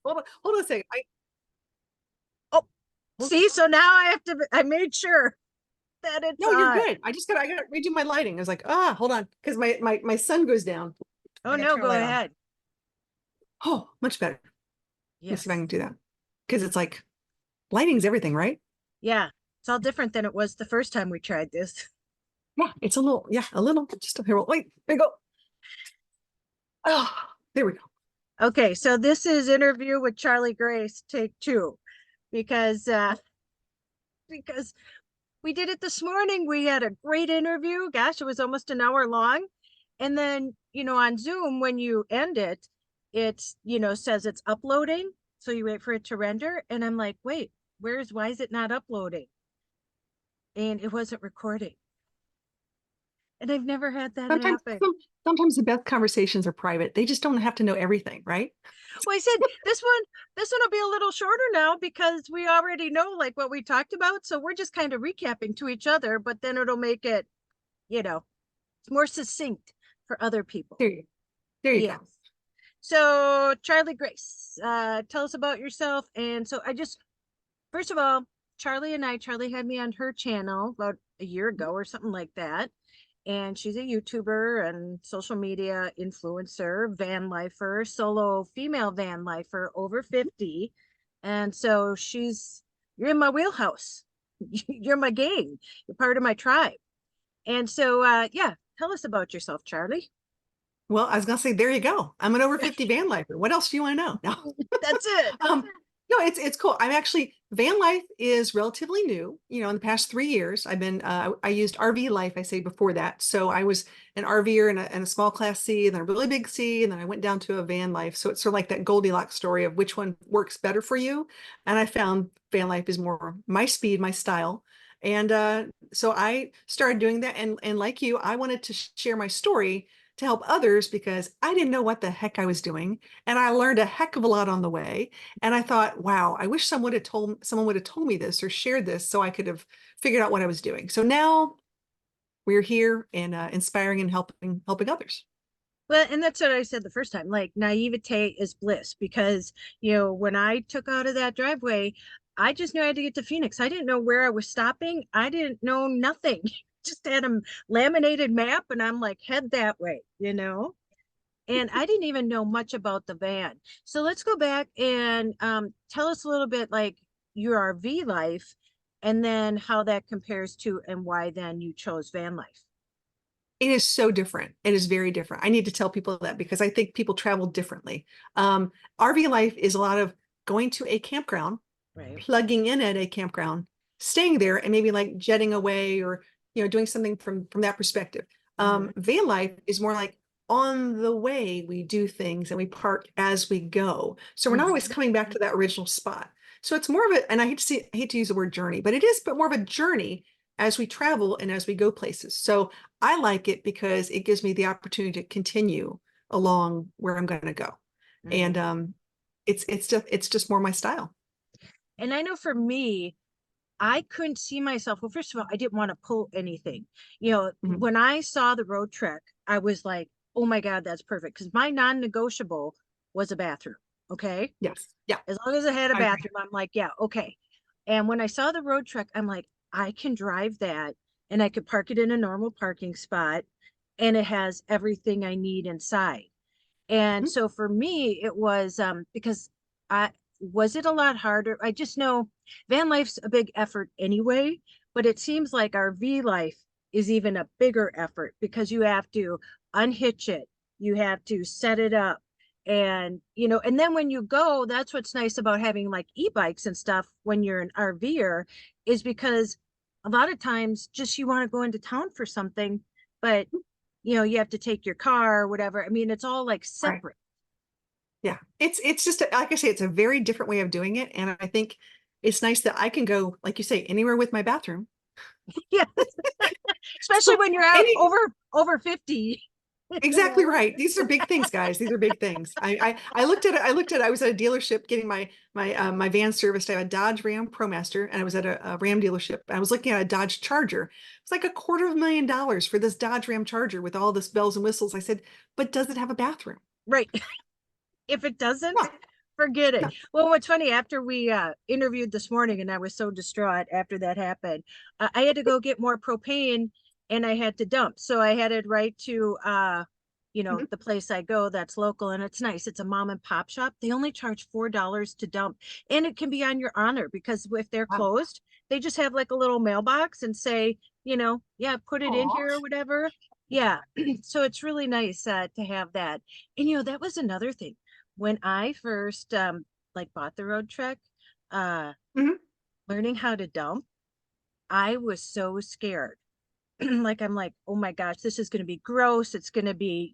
hold on a second. Oh, Hold, see, so now I made sure that it's no, you're on. good. I gotta redo my lighting. I was like, hold on, because my sun goes down. Oh I gotta no, turn a go light on. ahead. Oh, much better. Let me see if I Yes. can do that. Because it's like lighting's everything, right? Yeah. It's all different than it was the first time we tried this. Yeah, it's a little. Just here. Wait, there you go. Oh, there we go. Okay, so this is interview with Charlie Grace, take two, because because we did it this morning. We had a great interview. Gosh, it was almost an hour long. And then, on Zoom, when you end it, it's, says it's uploading. So you wait for it to render. And I'm like, wait, why is it not uploading? And it wasn't recording. And I've never had that Sometimes, happen. sometimes the best conversations are private. They just don't have to know everything, right? Well, I said this one will be a little shorter now because we already know like what we talked about. So we're just kind of recapping to each other, but then it'll make it, you know, more succinct for other people. There you, there you Yeah. go. So Charlie Grace, tell us about yourself. And so first of all, Charlie had me on her channel about a year ago or something like that. And she's a YouTuber and social media influencer, van lifer, solo female van lifer over 50. And so you're in my wheelhouse. You're my gang. You're part of my tribe. And so, yeah, tell us about yourself, Charlie. Well, I was gonna say, there you go. I'm an over 50 van lifer. What else do you want to know? No. That's it. No, it's cool. I'm actually van life is relatively new. In the past 3 years, I used RV life. I say before that. So I was an RVer in a small class C, and then a really big C, and then I went down to a van life. So it's sort of like that Goldilocks story of which one works better for you. And I found van life is more my speed, my style. And so I started doing that. And like you, I wanted to share my story to help others because I didn't know what the heck I was doing. And I learned a heck of a lot on the way. And I thought, wow, I wish someone would have told me this or shared this so I could have figured out what I was doing. So now we're here and inspiring and helping others. Well, and that's what I said the first time. Like, naivete is bliss because, when I took out of that driveway, I just knew I had to get to Phoenix. I didn't know where I was stopping. I didn't know nothing. Just had a laminated map, and I'm like, head that way. And I didn't even know much about the van. So let's go back and tell us a little bit like your RV life and then how that compares to and why then you chose van life. It is so different. It is very different. I need to tell people that because I think people travel differently. RV life is a lot of going to a campground, Right. plugging in at a campground, staying there, and maybe like jetting away or doing something from that perspective. Mm-hmm. Van life is more like on the way we do things and we park as we go. So we're not always Mm-hmm. coming back to that original spot. So it's more of a, and I hate to use the word journey, but it is but more of a journey as we travel and as we go places. So I like it because it gives me the opportunity to continue along where I'm going to go. Mm-hmm. And it's just more my style. And I know for me, I couldn't see myself. Well, first of all, I didn't want to pull anything. Mhm. When I saw the road trek, I was like, oh my God, that's perfect. Because my non negotiable was a bathroom. Okay. Yes. Yeah. As long as it had a I agree. bathroom, I'm like, yeah, okay. And when I saw the road trek, I'm like, I can drive that and I could park it in a normal parking spot and it has everything I need inside. And Mhm. so for me, it was because I was it a lot harder. I just know van life's a big effort anyway, but it seems like our V life is even a bigger effort because you have to unhitch it, you have to set it up, and then when you go, that's what's nice about having like e-bikes and stuff when you're an RVer, is because a lot of times just you want to go into town for something, but you have to take your car or whatever. I mean, it's all like Right. separate. Yeah. It's just like I say, it's a very different way of doing it. And I think it's nice that I can go, like you say, anywhere with my bathroom. Yeah. Especially So when you're out any over 50. you exactly know. right. These are big things, guys. These are big things. I looked at it. I was at a dealership getting my van serviced. I have a Dodge Ram ProMaster, and I was at a Ram dealership. I was looking at a Dodge Charger. It's like $250,000 for this Dodge Ram Charger with all this bells and whistles. I said, but does it have a bathroom? Right. If it doesn't, Yeah. Forget it. No. Well, what's funny, after we interviewed this morning and I was so distraught after that happened, I had to go get more propane and I had to dump. So I headed right to Mhm. the place I go that's local and it's nice. It's a mom and pop shop. They only charge $4 to dump. And it can be on your honor because if they're Wow. closed, they just have like a little mailbox and say, yeah, put it in Aw. here or whatever. Yeah. So it's really nice to have that. And that was another thing when I first like bought the road trek, uh Mhm. learning how to dump, I was so scared. Like I'm like, oh my gosh, this is gonna be gross. It's gonna be,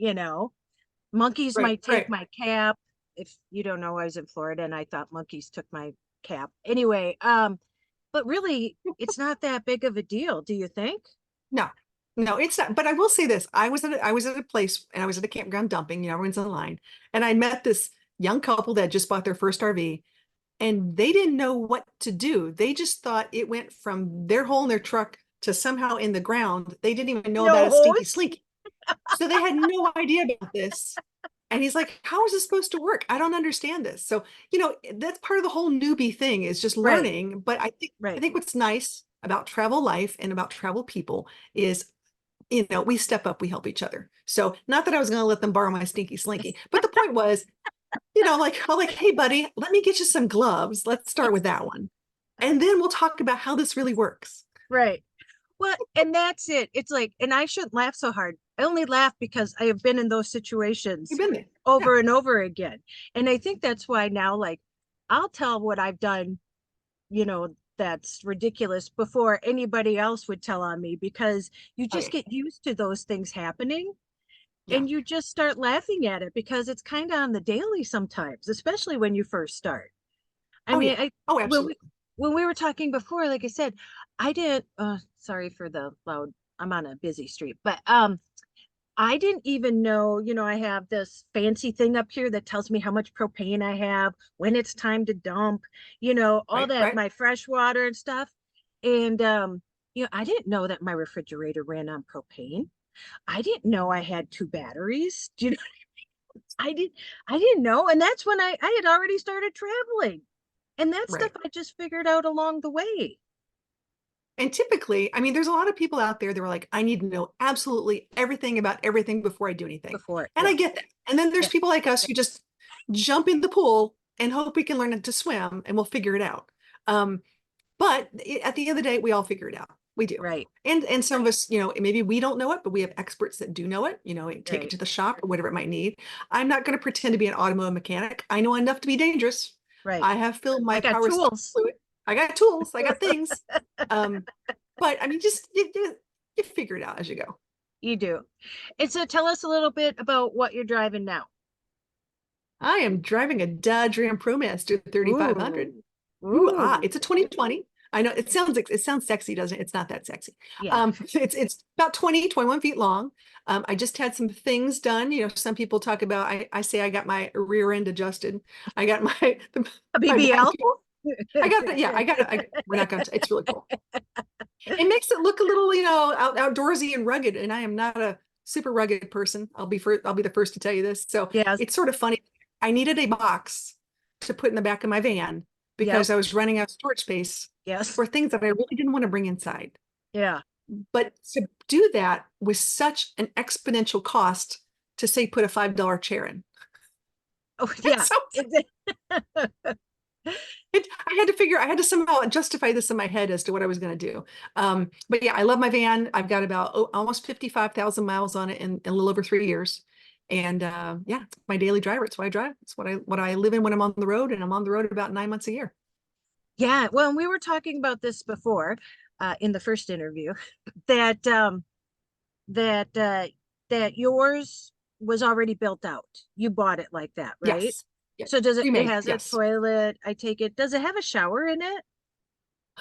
monkeys Right, might take right. my cap. If you don't know, I was in Florida and I thought monkeys took my cap. Anyway, but really it's not that big of a deal, do you think? No, no, it's not. But I will say this: I was at a place and I was at a campground dumping. Everyone's in line, and I met this young couple that just bought their first RV, and they didn't know what to do. They just thought it went from their hole in their truck to somehow in the ground. They didn't even know about No a stinky hose. slinky, so they had no idea about this. And he's like, "How is this supposed to work? I don't understand this." So, that's part of the whole newbie thing is just Right, learning. But I right. think what's nice about travel life and about travel people is we step up, we help each other. So not that I was going to let them borrow my stinky slinky, but the point was, I'm like, hey, buddy, let me get you some gloves. Let's start with that one. And then we'll talk about how this really works. Right. Well, and that's it. It's like, and I shouldn't laugh so hard. I only laugh because I have been in those You've situations been there. Yeah. over and over again. And I think that's why now, like, I'll tell what I've done, that's ridiculous before anybody else would tell on me because you just Right. get used to those things happening Yeah. and you just start laughing at it because it's kind of on the daily sometimes, especially when you first start. I Oh, mean, yeah. Oh, when we absolutely. when we were talking before, like I said, I didn't sorry for the loud. I'm on a busy street, but I didn't even know, I have this fancy thing up here that tells me how much propane I have, when it's time to dump, all Right. that, Right. my fresh water and stuff. And I didn't know that my refrigerator ran on propane. I didn't know I had two batteries. Do you know? I did I didn't know. And that's when I had already started traveling. And that stuff Right. I just figured out along the way. And typically, I mean, there's a lot of people out there that are like, I need to know absolutely everything about everything before I do anything. Before. And I Yeah. get that. And then there's Yeah. people like us who just jump in the pool and hope we can learn to swim and we'll figure it out. Um, But at the end of the day, we all figure it out. We do. Right. And some of us, maybe we don't know it, but we have experts that do know it, take it Right. to the shop or whatever it might need. I'm not going to pretend to be an automotive mechanic. I know enough to be dangerous. Right. I have filled I my got power steering tools. fluid. I got tools. I got things. Um, but I mean, just you figure it out as you go. You do. And so tell us a little bit about what you're driving now. I am driving a Dodge Ram ProMaster 3500. Ooh. Ooh, it's a Ooh. 2020. I know it sounds sexy, doesn't it? It's not that sexy. Yeah. It's about 21 feet long. I just had some things done. Some people talk about I say I got my rear end adjusted. I got A my BBL. backyard. I got it. Yeah, I got it. We're not gonna. It's really cool. It makes it look a little, outdoorsy and rugged. And I am not a super rugged person. I'll be the first to tell you this. So Yes. it's sort of funny. I needed a box to put in the back of my van Yep. because I was running out of storage space Yes. for things that I really didn't want to bring inside. Yeah. But to do that was such an exponential cost to say put a $5 chair in. Oh, And yeah. so I had to somehow justify this in my head as to what I was going to do. But yeah, I love my van. I've got about almost 55,000 miles on it in a little over 3 years. And yeah, it's my daily driver. It's what I drive. It's what I live in when I'm on the road, and I'm on the road about 9 months a year. Yeah. Well, and we were talking about this before, in the first interview, that that uh that yours was already built out. You bought it like that, right? Yes. Yeah. So does it Remade. has a Yes. toilet, I take it. Does it have a shower in it?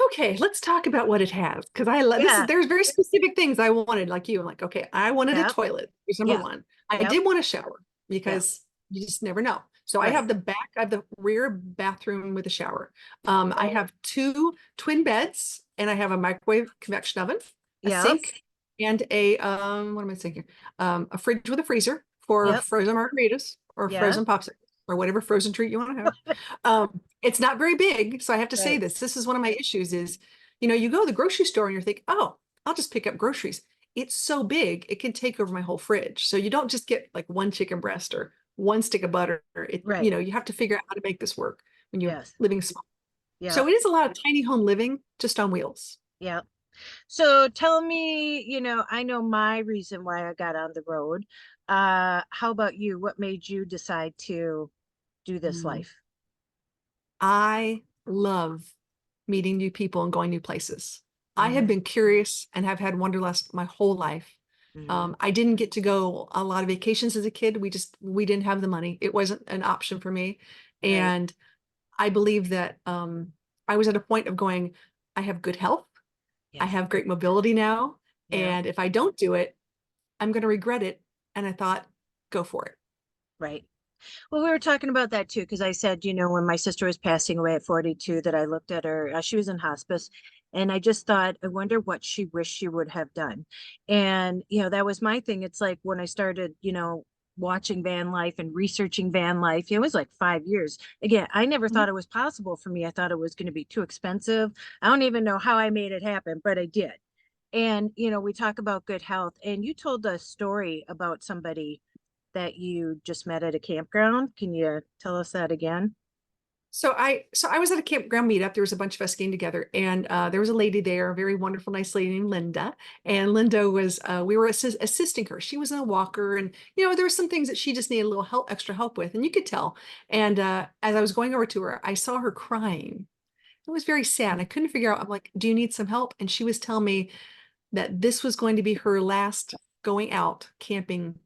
Okay, let's talk about what it has because I love this. Yeah. There's very specific things I wanted, like you. I'm like, okay, I wanted a Yep. toilet. Here's number Yeah. one. I Yep. did want a shower Yeah. because you just never know. So I Right. have I have the rear bathroom with a shower. I have two twin beds, and I have a microwave convection oven, a Yes. sink, and a what am I saying here? A fridge with a freezer for Yep. frozen margaritas or Yeah. frozen popsicles. or whatever frozen treat you want to have. It's not very big. So I have to say Right. this. This is one of my issues is, you go to the grocery store and you're thinking, oh, I'll just pick up groceries. It's so big, it can take over my whole fridge. So you don't just get like one chicken breast or one stick of butter. Right. You have to figure out how to make this work when you're Yes. living small. Yeah. So it is a lot of tiny home living just on wheels. Yeah. So tell me, I know my reason why I got on the road. How about you? What made you decide to do this Mm. life? I love meeting new people and going new places. I have Hmm. been curious and have had wanderlust my whole life. Hmm. I didn't get to go a lot of vacations as a kid. We didn't have the money. It wasn't an option for me. Right. And I believe that I was at a point of going, I have good health. I Yes. have great mobility now. Yeah. And if I don't do it, I'm going to regret it. And I thought, go for it. Right. Well, we were talking about that too, because I said, when my sister was passing away at 42, that I looked at her, she was in hospice, and I just thought, I wonder what she wished she would have done. And, that was my thing. It's like when I started, watching van life and researching van life, it was like 5 years. Again, I never Mhm. thought it was possible for me. I thought it was going to be too expensive. I don't even know how I made it happen, but I did. And, we talk about good health, and you told a story about somebody that you just met at a campground. Can you tell us that again? So I was at a campground meetup. There was a bunch of us getting together, and there was a lady there, a very wonderful, nice lady named Linda. And Linda was we were assisting her. She was in a walker, and there were some things that she just needed a little help, extra help with, and you could tell. And as I was going over to her, I saw her crying. It was very sad. And I couldn't figure out. I'm like, "Do you need some help?" And she was telling me that this was going to be her last going out camping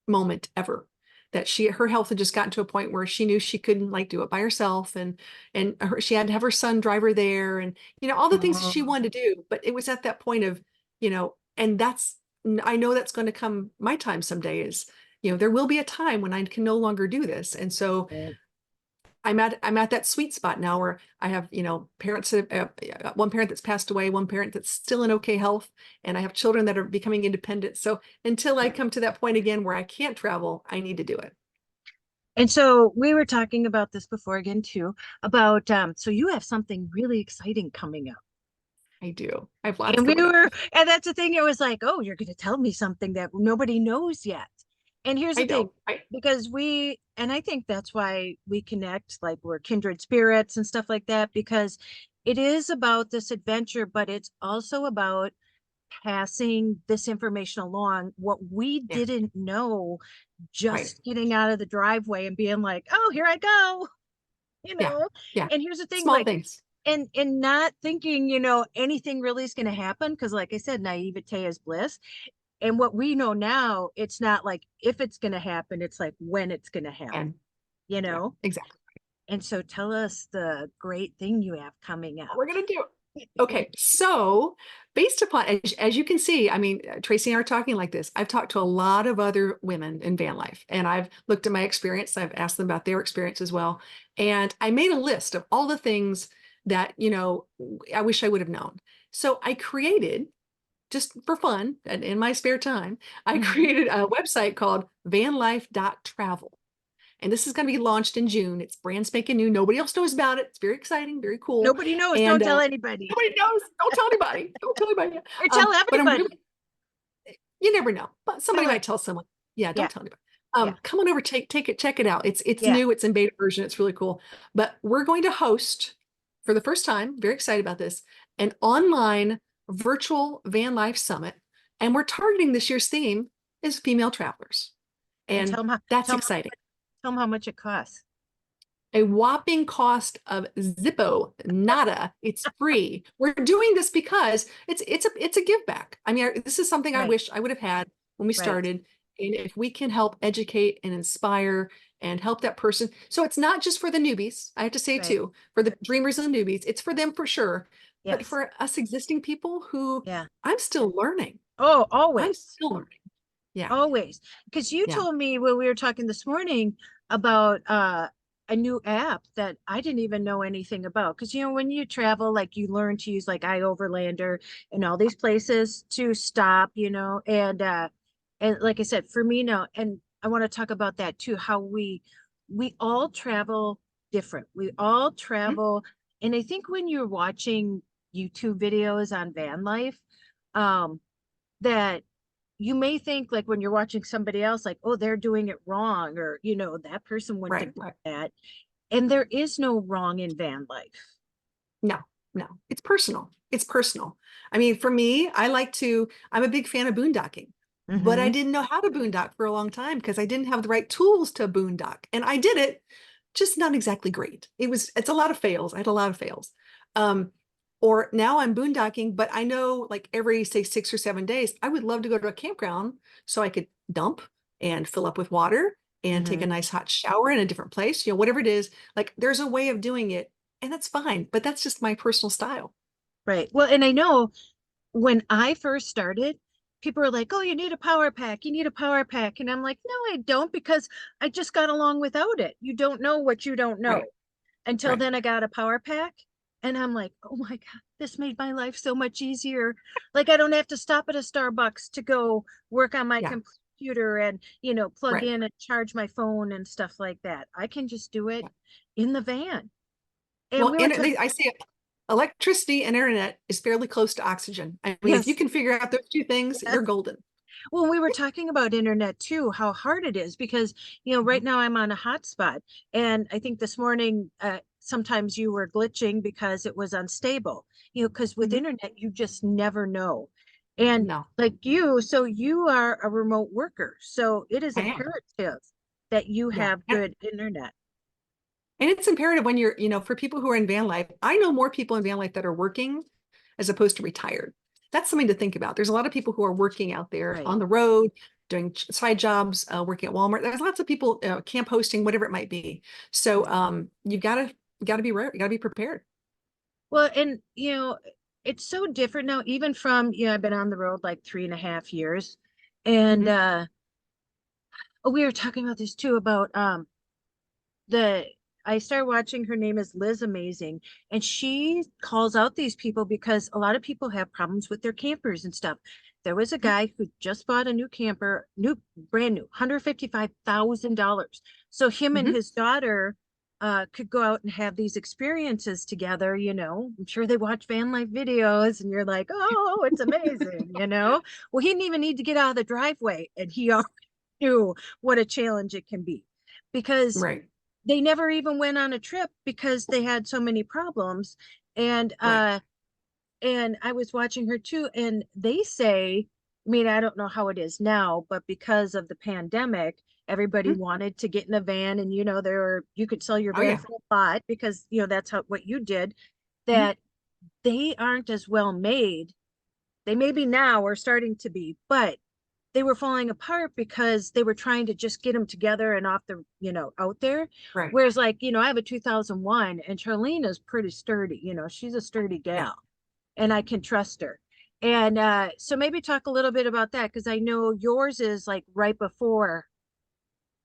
moment ever, that her health had just gotten to a point where she knew she couldn't like do it by herself, and she had to have her son drive her there, and all the things that she Oh, wanted to do. But it was at that point of, and I know that's going to come my time someday, is there will be a time when I can no longer do this. And so right. I'm at that sweet spot now where I have, parents that one parent that's passed away, one parent that's still in okay health, and I have children that are becoming independent. So until I come to that point again where I can't travel, I need to do it. And so we were talking about this before again too, about so you have something really exciting coming up. I do. I have lots And we coming up. were, and that's the thing, it was like, oh, you're gonna tell me something that nobody knows yet. And here's I the thing, know. I because and I think that's why we connect, like we're kindred spirits and stuff like that, because it is about this adventure, but it's also about passing this information along, what we Yeah. didn't know, Right. just getting out of the driveway and being like, oh, here I go, you Yeah. know. Yeah. And here's the thing, Small like, things. and not thinking, anything really is going to happen, because like I said, naivete is bliss. And what we know now, it's not like if it's going to happen, it's like when it's going to happen, And you yeah, know. exactly. And so tell us the great thing you have coming What up. we're gonna do. Okay, so based upon, as you can see, I mean, Tracy and I are talking like this. I've talked to a lot of other women in van life, and I've looked at my experience. I've asked them about their experience as well. And I made a list of all the things that, I wish I would have known. So I created, just for fun and in my spare time, I Mhm. created a website called vanlife.travel. And this is going to be launched in June. It's brand spanking new. Nobody else knows about it. It's very exciting, very cool. Nobody knows. Don't And tell anybody, nobody knows. Don't tell anybody. Don't tell anybody. or tell But I'm everybody. really, you never know. But somebody Tell it. might tell someone. Yeah, Yeah. don't tell anybody. Yeah. Come on over, take it, check it out. It's Yeah. new. It's in beta version. It's really cool. But we're going to host for the first time. Very excited about this. An online virtual van life summit, and we're targeting this year's theme is female travelers, And and tell them how, that's tell them, exciting. tell them how much it costs. A whopping cost of Zippo, nada. It's free. We're doing this because it's a give back. I mean, this is something I Right. wish I would have had when we Right. started. And if we can help educate and inspire and help that person. So it's not just for the newbies, I have to say Right. too, for the dreamers and the newbies, it's for them for sure. But Yes. for us existing people who Yeah. I'm still learning. Oh, I'm always. still learning. Yeah. Always. Because you Yeah. told me when we were talking this morning about a new app that I didn't even know anything about. Because when you travel, like you learn to use like iOverlander and all these places to stop, and like I said, for me now, and I want to talk about that too, how we we all travel different. We all Mhm. travel, and I think when you're watching YouTube videos on van life, um, that you may think like when you're watching somebody else, like, oh, they're doing it wrong, or that person wouldn't Right, have done right. that. And there is no wrong in van life. No, no, it's personal. It's personal. I mean, for me, I'm a big fan of boondocking, but I Mm-hmm. didn't know how to boondock for a long time because I didn't have the right tools to boondock. And I did it, just not exactly great. It's a lot of fails. I had a lot of fails. Um, or now I'm boondocking, but I know like every, say, 6 or 7 days, I would love to go to a campground so I could dump and fill up with water and take Mm-hmm. a nice hot shower in a different place, whatever it is. Like there's a way of doing it and that's fine, but that's just my personal style. Right. Well, and I know when I first started, people were like, oh, you need a power pack. You need a power pack. And I'm like, no, I don't, because I just got along without it. You don't know what you don't Right, know. Until right. then, I got a power pack. And I'm like, oh my God, this made my life so much easier. Like, I don't have to stop at a Starbucks to go work on my Yeah, computer and, plug right. in and charge my phone and stuff like that. I can just do it Yeah. in the van. And Well, we were talking, I say electricity and internet is fairly close to oxygen. I mean, if you yes, can figure out those two things, you're yes. golden. Well, we were talking about internet too, how hard it is because, right Mhm. now I'm on a hotspot. And I think this morning, sometimes you were glitching because it was unstable, because with Mhm. internet, you just never know. And No, like you, so you are a remote worker. So it is I am. imperative that you Yeah. have good internet. And it's imperative when for people who are in van life, I know more people in van life that are working as opposed to retired. That's something to think about. There's a lot of people who are working out there Right. on the road, doing side jobs, working at Walmart. There's lots of people, camp hosting, whatever it might be. So Mhm. you gotta be prepared. Well, and it's so different now, even from, I've been on the road like 3.5 years. And Mhm. we were talking about this too about the I started watching, her name is Liz Amazing, and she calls out these people because a lot of people have problems with their campers and stuff. There was a guy who just bought a new camper, new, brand new, $155,000. So him and Mhm. his daughter could go out and have these experiences together. I'm sure they watch van life videos, and you're like, oh, it's amazing. Well, he didn't even need to get out of the driveway, and he already knew what a challenge it can be because Right, they never even went on a trip because they had so many problems. And right. I was watching her too, and they say, I mean, I don't know how it is now, but because of the pandemic, everybody Mhm. wanted to get in a van, and you could sell your Oh van yeah. for a lot because that's how what you did. Mhm. That they aren't as well made. They maybe now are starting to be, but they were falling apart because they were trying to just get them together and off the, out there. Right. Whereas, like, I have a 2001, and Charlene is pretty sturdy. She's a sturdy Yeah. gal, and I can trust her. And so maybe talk a little bit about that because I know yours is like right before.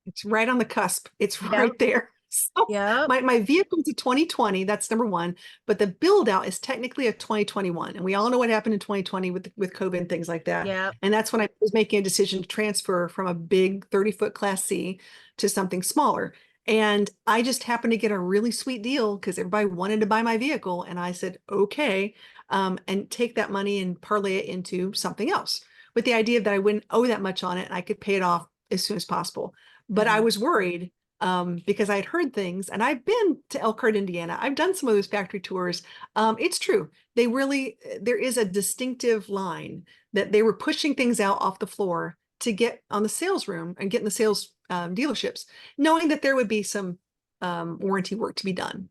It's right on the cusp. It's Yep. right there. So Yep. my vehicle's a 2020. That's number one. But the build out is technically a 2021. And we all know what happened in 2020 with COVID and things like that. Yep. And that's when I was making a decision to transfer from a big 30-foot Class C to something smaller. And I just happened to get a really sweet deal because everybody wanted to buy my vehicle. And I said, okay, and take that money and parlay it into something else with the idea that I wouldn't owe that much on it and I could pay it off as soon as possible. But I Mm-hmm. was worried because I had heard things, and I've been to Elkhart, Indiana. I've done some of those factory tours. It's true. There is a distinctive line that they were pushing things out off the floor to get on the sales room and get in the sales dealerships, knowing that there would be some warranty work to be done.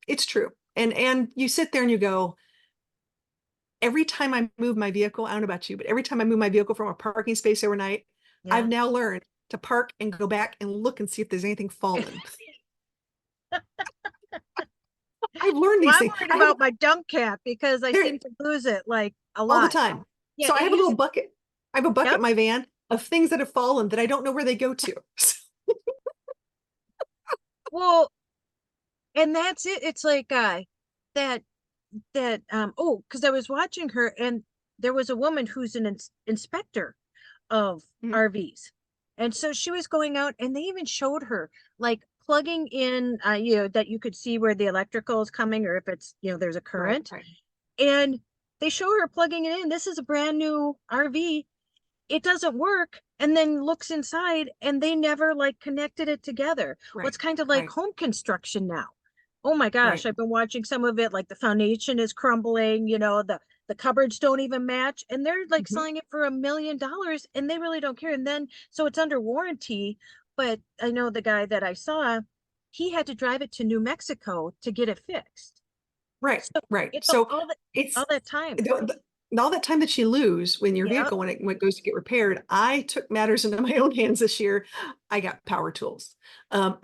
It's true. And you sit there and you go, every time I move my vehicle, I don't know about you, but every time I move my vehicle from a parking space overnight, I've Yeah. now learned to park and go back and look and see if there's anything fallen. I've learned Well, these I'm things. worried I have about my dump cap because I there seem to lose it like a all the lot. time. Yeah, So I it have a used. little bucket. I have a bucket Yep. in my van of things that have fallen that I don't know where they go to. Well, and that's it. It's like that oh, because I was watching her, and there was a woman who's an inspector of Mhm. RVs. And so she was going out, and they even showed her like plugging in, that you could see where the electrical is coming, or if it's, there's a Right, current. right. And they show her plugging it in. This is a brand new RV. It doesn't work. And then looks inside, and they never like connected it together. Well, Right, it's kind of like right, home construction now. Oh my gosh, right. I've been watching some of it, like the foundation is crumbling, the cupboards don't even match, and they're like Mhm. selling it for $1 million, and they really don't care. And then so it's under warranty, but I know the guy that I saw, he had to drive it to New Mexico to get it fixed. Right, So right. it's So all that it's all that time. all that time that you lose when your Yep. vehicle, when it goes to get repaired. I took matters into my own hands this year. I got power tools. I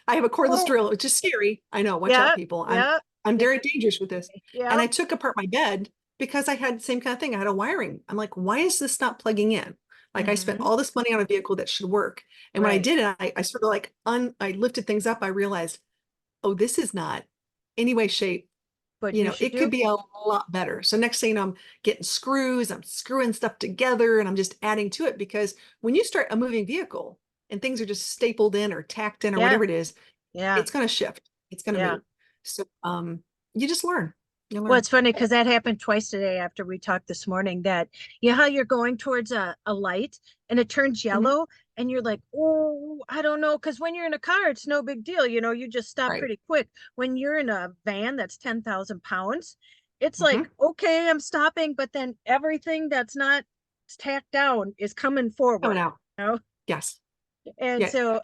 have a cordless Oh, drill, which is scary. I know, watch out, yep, people. yep. I'm It's very dangerous with this. And I yep. took apart my bed because I had the same kind of thing. I had a wiring. I'm like, why is this not plugging in? Like I spent Mm-hmm. all this money on a vehicle that should work. And when I Right. did it, I sort of like I lifted things up. I realized, oh, this is not any way, shape, But you should it could do. be a lot better. So next thing you know, I'm getting screws, I'm screwing stuff together, and I'm just adding to it, because when you start a moving vehicle and things are just stapled in or tacked in or Yeah, whatever it is, yeah, it's going to shift. It's going to yeah. move. So you just learn. You Well, learn. it's funny because that happened twice today after we talked this morning. That how you're going towards a light and it turns Mhm. yellow, and you're like, oh, I don't know. Because when you're in a car, it's no big deal. You just stop Right. pretty quick. When you're in a van that's 10,000 pounds, it's like, Hmm. okay, I'm stopping. But then everything that's not tacked down is coming Coming forward. out. You know? Yes. And Yeah. so,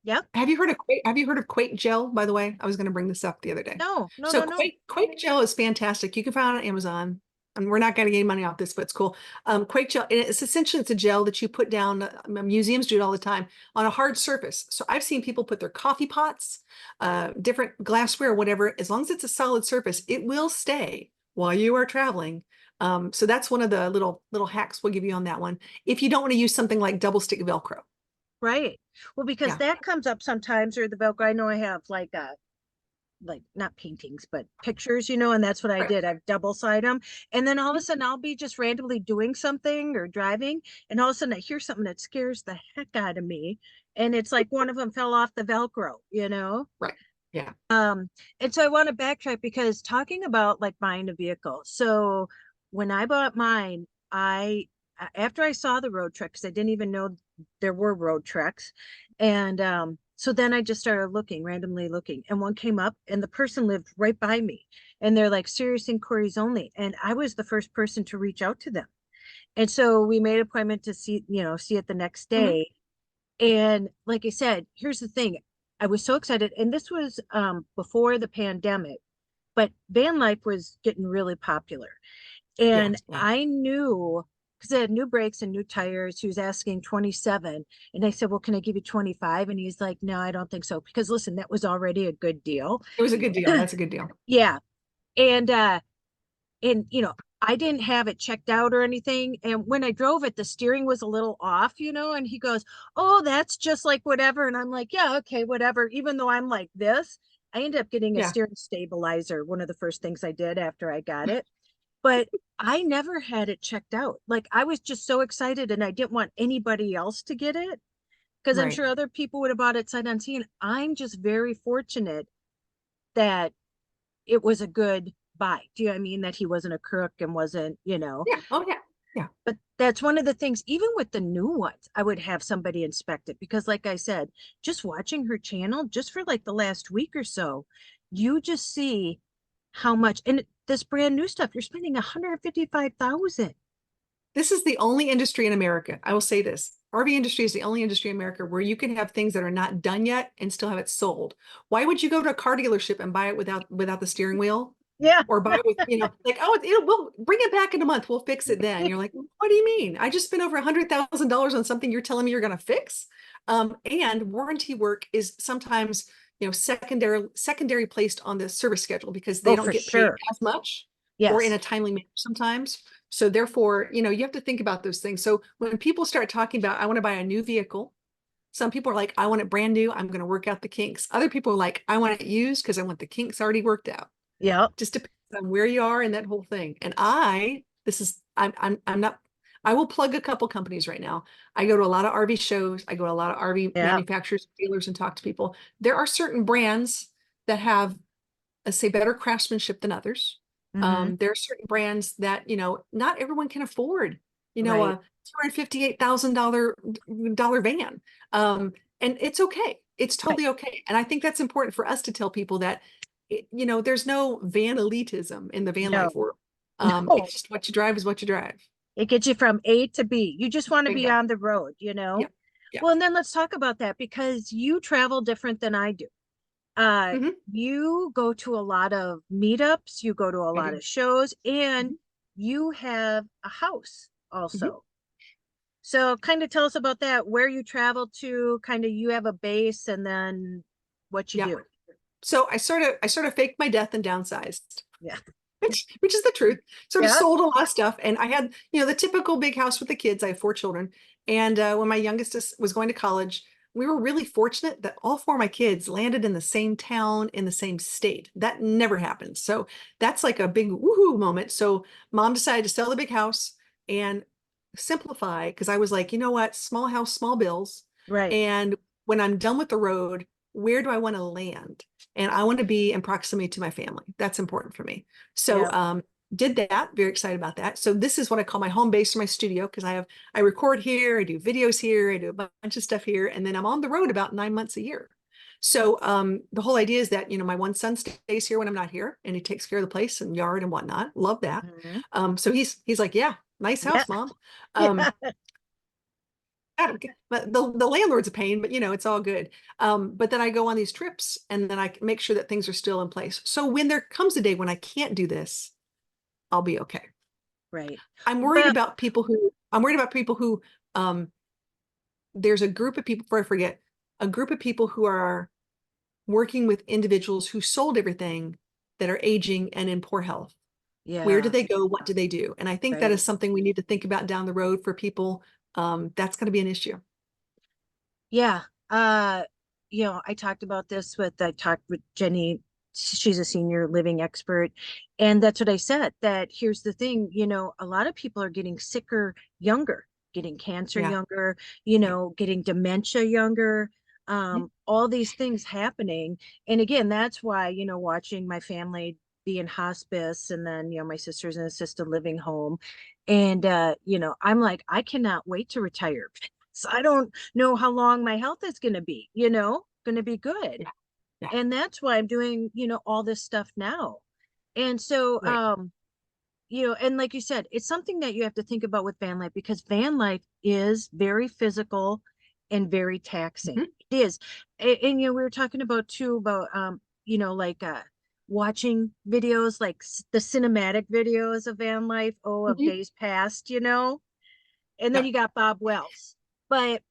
yep. Have you heard of have you heard of Quake gel, by the way? I was going to bring this up the other day. No, no, So no, no. Quake gel is fantastic. You can find it on Amazon. And we're not going to get any money off this, but it's cool. Quake gel, and it's essentially it's a gel that you put down. Museums do it all the time on a hard surface. So I've seen people put their coffee pots, different glassware, whatever. As long as it's a solid surface, it will stay while you are traveling. So that's one of the little hacks we'll give you on that one. If you don't want to use something like double stick Velcro. Right. Well, because Yeah. that comes up sometimes, or the Velcro. I know I have like not paintings, but pictures, and that's what I Right. did. I've double sided them. And then all of a sudden I'll be just randomly doing something or driving, and all of a sudden I hear something that scares the heck out of me. And it's like one of them fell off the Velcro. Right. Yeah. And so I want to backtrack because talking about like buying a vehicle. So when I bought mine, after I saw the road trek, because I didn't even know there were road treks. And so then I just started randomly looking, and one came up, and the person lived right by me. And they're like serious inquiries only. And I was the first person to reach out to them. And so we made an appointment to see it the next Mhm. day. And like I said, here's the thing. I was so excited. And this was before the pandemic, but van life was getting really popular. Yeah. And Yeah. I knew because they had new brakes and new tires. He was asking 27. And I said, well, can I give you 25? And he's like, no, I don't think so. Because listen, that was already a good deal. It was a good deal. That's a good deal. Yeah. And I didn't have it checked out or anything. And when I drove it, the steering was a little off, and he goes, oh, that's just like whatever. And I'm like, yeah, okay, whatever. Even though I'm like this, I ended up getting a Yeah. steering stabilizer, one of the first things I did after I got it. But I never had it checked out. Like I was just so excited, and I didn't want anybody else to get it because I'm Right. sure other people would have bought it sight unseen. I'm just very fortunate that it was a good buy. Do you know what I mean? That he wasn't a crook and wasn't. Yeah. Oh, yeah. Yeah. But that's one of the things, even with the new ones, I would have somebody inspect it because, like I said, just watching her channel, just for like the last week or so, you just see how much, and this brand new stuff, you're spending 155,000. This is the only industry in America. I will say this. RV industry is the only industry in America where you can have things that are not done yet and still have it sold. Why would you go to a car dealership and buy it without the steering wheel? Yeah. Or buy it with, like, oh, we'll bring it back in a month. We'll fix it then. You're like, what do you mean? I just spent over $100,000 on something you're telling me you're going to fix. And warranty work is sometimes, secondary placed on the service schedule because they Oh, don't for get paid sure. as much or in Yes. a timely manner sometimes. So therefore, you have to think about those things. So when people start talking about, I want to buy a new vehicle, some people are like, I want it brand new. I'm going to work out the kinks. Other people are like, I want it used because I want the kinks already worked out. Yep. Just depends on where you are in that whole thing. And I'm not, I will plug a couple companies right now. I go to a lot of RV shows. I go to a lot of RV Yeah. manufacturers, dealers, and talk to people. There are certain brands that have, let's say, better craftsmanship than others. Hmm. There are certain brands that, not everyone can afford, Right. a $258,000 van. And it's okay. It's Right. totally okay. And I think that's important for us to tell people that, there's no van elitism in the van life No, world. no. It's just what you drive is what you drive. It gets you from A to B. You just want to be Bingo. on the road, you Yeah. know? Yeah. Well, and then let's talk about that because you travel different than I do. Uh, Hmm. you go to a lot of meetups, you go to a I lot do. of shows, and Mhm. you have a house Mhm. also. So kind of tell us about that, where you travel to, kind of you have a base and then what you Yeah. do. So I sort of faked my death and downsized. Yeah. Which is the truth. Sort of Yeah. sold a lot of stuff, and I had, the typical big house with the kids. I have four children, and when my youngest was going to college, we were really fortunate that all four of my kids landed in the same town in the same state. That never happens. So that's like a big woohoo moment. So mom decided to sell the big house and simplify because I was like, you know what, small house, small bills, Right. and when I'm done with the road, where do I want to land? And I want to be in proximity to my family. That's important for me. So Yeah. did that, very excited about that. So this is what I call my home base or my studio because I record here, I do videos here, I do a bunch of stuff here, and then I'm on the road about 9 months a year. So the whole idea is that, my one son stays here when I'm not here and he takes care of the place and yard and whatnot. Love that. Mhm. So he's like, yeah, nice Yeah. house, mom. Um, Yeah. but the landlord's a pain, but it's all good. But then I go on these trips and then I make sure that things are still in place. So when there comes a day when I can't do this, I'll be okay. Right. Well, I'm worried about people who um there's a group of people, before I forget, a group of people who are working with individuals who sold everything that are aging and in poor health. Where do yeah. they go? What do they do? And I think that Right. is something we need to think about down the road for people. That's going to be an issue. Yeah. Uh, I talked about this I talked with Jenny. She's a senior living expert. And that's what I said, that here's the thing, a lot of people are getting sicker younger, getting cancer Yeah. younger, Yeah. getting dementia younger, Mhm. all these things happening. And again, that's why, watching my family be in hospice and then, my sister's in assisted living home. And I'm like, I cannot wait to retire. So I don't know how long my health is going to be, going to be good. Yeah. Yeah. And that's why I'm doing, all this stuff now. And so, Right. and like you said, it's something that you have to think about with van life because van life is very physical and very taxing. Mhm. It is. And we were talking about too about, like, watching videos like the cinematic videos of van life, of Mhm. days past, and then Yeah. you got Bob Wells. But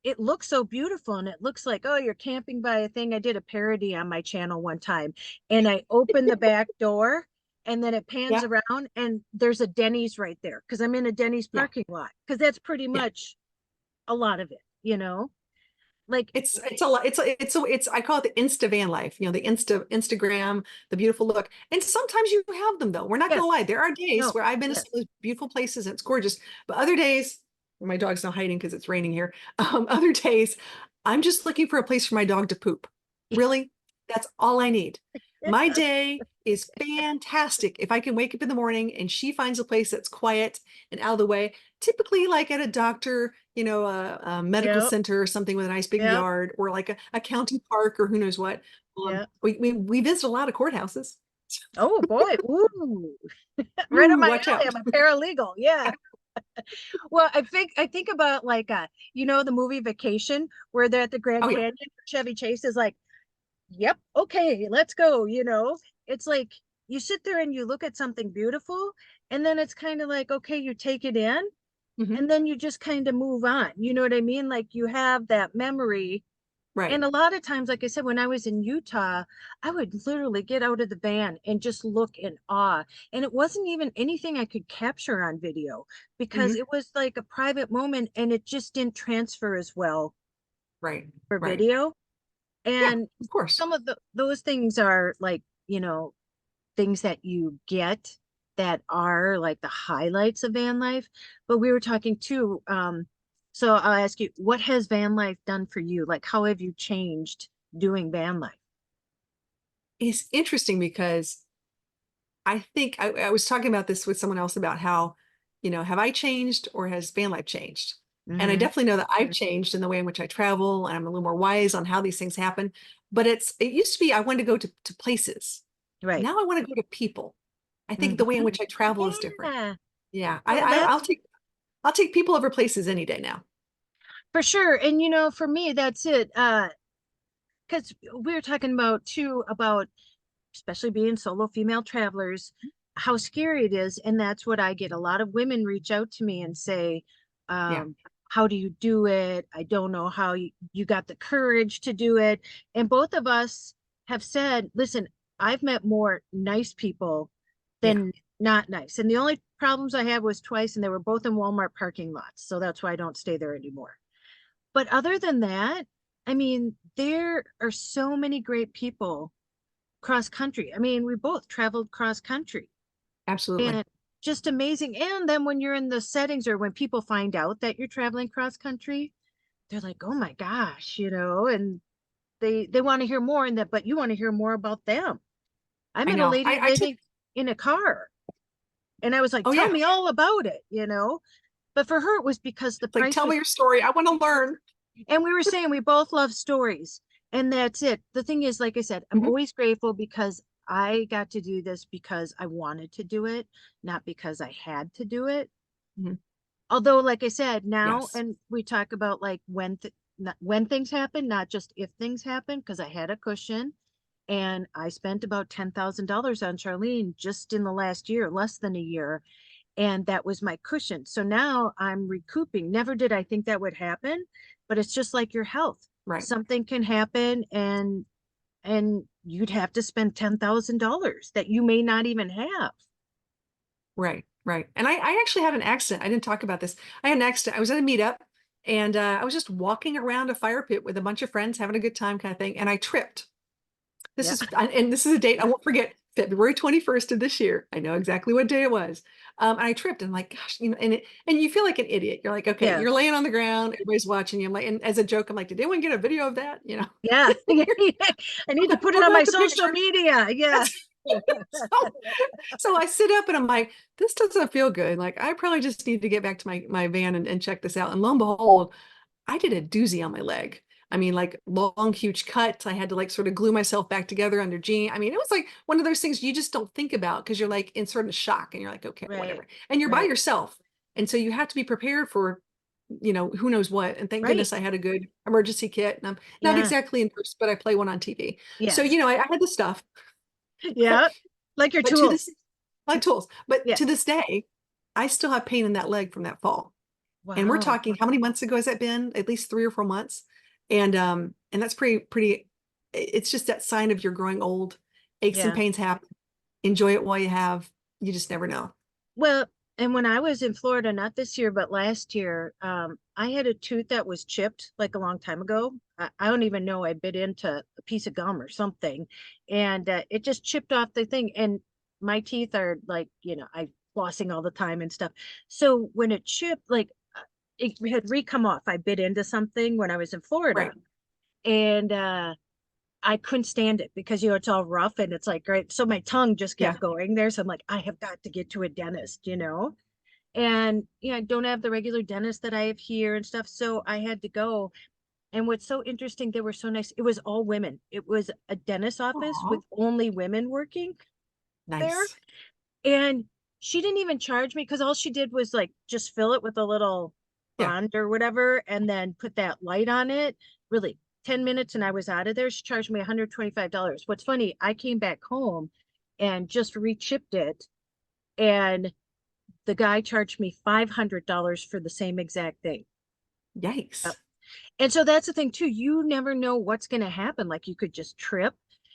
it looks so beautiful and it looks like, oh, you're camping by a thing. I did a parody on my channel one time and I opened the back door and then it pans Yeah. around and there's a Denny's right there because I'm in a Denny's Yeah. parking lot because that's pretty Yeah. much a lot of it. Like, It's a lot. It's I call it the Insta van life. The Instagram, the beautiful look. And sometimes you have them though. We're not gonna yes, lie. There are days no, where I've been to some yes. of those beautiful places and it's gorgeous. But other days, my dog's now hiding because it's raining here. Other days, I'm just looking for a place for my dog to poop. Really, that's all I need. My day is fantastic if I can wake up in the morning and she finds a place that's quiet and out of the way, typically like at a doctor, a medical Yep, center or something with a nice big yep, yard, or like a county park or who knows what. yep. We visit a lot of courthouses. Oh boy, ooh, right up Ooh, my watch alley. out. I'm a paralegal. Yeah. Well, I think about like the movie Vacation where they're at the Grand Oh yeah. Canyon. Chevy Chase is like, "Yep, okay, let's go." It's like you sit there and you look at something beautiful, and then it's kind of like, okay, you take it in, Hmm. and then you just kind of move on. You know what I mean? Like you have that memory. Right. And a lot of times, like I said, when I was in Utah, I would literally get out of the van and just look in awe. And it wasn't even anything I could capture on video because Hmm. it was like a private moment and it just didn't transfer as well Right. for Right. video. Yeah, And of course. some of those things are like, things that you get. that are like the highlights of van life. But we were talking too. So I'll ask you, what has van life done for you? Like, how have you changed doing van life? It's interesting because I think I was talking about this with someone else about how, have I changed or has van life changed? And I Hmm. definitely know that I've changed in the way in which I travel, and I'm a little more wise on how these things happen. But it used to be I wanted to go to places. Right. Now I want to go to people. I think the way in Hmm. which I travel is different. Yeah. Yeah, Well, that's I'll take people over places any day now. for sure. And for me, that's it. Because we were talking about too about especially being solo female travelers, how scary it is. And that's what I get. A lot of women reach out to me and say, Yeah, how do you do it? I don't know how you got the courage to do it. And both of us have said, listen, I've met more nice people yeah, than not nice. And the only problems I had was twice, and they were both in Walmart parking lots. So that's why I don't stay there anymore. But other than that, I mean, there are so many great people cross country. I mean, we both traveled cross country absolutely. and just amazing. And then when you're in the settings or when people find out that you're traveling cross country, they're like, "Oh my gosh," and they want to hear more and that, but you want to hear more about them. I I met a know. lady I took. living in a car and I was like, Oh "Tell yeah, me all about it." But for her, it was because the it's like price tell me was, your story. I want to learn. and we were saying we both love stories. And that's it. The thing is, like I said, I'm Mhm, always grateful because I got to do this because I wanted to do it, not because I had to do it. mhm. Although, like I said, now, Yes, and we talk about like when things happen, not just if things happen, because I had a cushion and I spent about $10,000 on Charlene just in the last year, less than a year. And that was my cushion. So now I'm recouping. Never did I think that would happen, but it's just like your health. right. Something can happen and you'd have to spend $10,000 that you may not even have. Right, right. And I actually had an accident. I didn't talk about this. I had an accident. I was at a meetup and I was just walking around a fire pit with a bunch of friends having a good time kind of thing. And I tripped. Yeah. And this is a date I won't forget, February 21st of this year. I know exactly what day it was. And I tripped and I'm like, gosh, and you feel like an idiot. You're like, okay, Yeah. you're laying on the ground, everybody's watching you. I'm like, and as a joke, I'm like, did anyone get a video of that? Yeah. I need to put it I'll on go my with the social picture. media. Yeah. That's so, so I sit up and I'm like, this doesn't feel good. Like I probably just need to get back to my van and check this out. And lo and behold, I did a doozy on my leg. I mean, like long, huge cut. I had to like sort of glue myself back together under jean. I mean, it was like one of those things you just don't think about because you're like in sort of shock and you're like, okay, Right. whatever. And you're by Right. yourself. And so you have to be prepared for, who knows what. And thank Right. goodness I had a good emergency kit. And I'm not Yeah. exactly in person, but I play one on TV. So, Yes. I had the stuff, Yeah. Like your but to this, tools. my tools, but Yeah. to this day, I still have pain in that leg from that fall. And we're Wow. talking, how many months ago has that been? At least 3 or 4 months. And that's pretty, it's just that sign of you're growing old. Aches and Yeah. pains happen. Enjoy it while you have. You just never know. Well, and when I was in Florida, not this year, but last year, I had a tooth that was chipped like a long time ago. I don't even know. I bit into a piece of gum or something, and it just chipped off the thing. And my teeth are like, I flossing all the time and stuff. So when it chipped, like it had re-come off. I bit into something when I was in Florida, Right. and I couldn't stand it because it's all rough and it's like great. So my tongue just Yeah. kept going there. So I'm like, I have got to get to a dentist. And I don't have the regular dentist that I have here and stuff. So I had to go. And what's so interesting, they were so nice. It was all women. It was a dentist office Aw, with only women working there. nice. And she didn't even charge me because all she did was like just fill it with a little Yeah. bond or whatever and then put that light on it. Really, 10 minutes and I was out of there. She charged me $125. What's funny, I came back home and just re-chipped it and the guy charged me $500 for the same exact thing. Yikes. And so that's the thing too. You never know what's going to happen. Like you could just trip,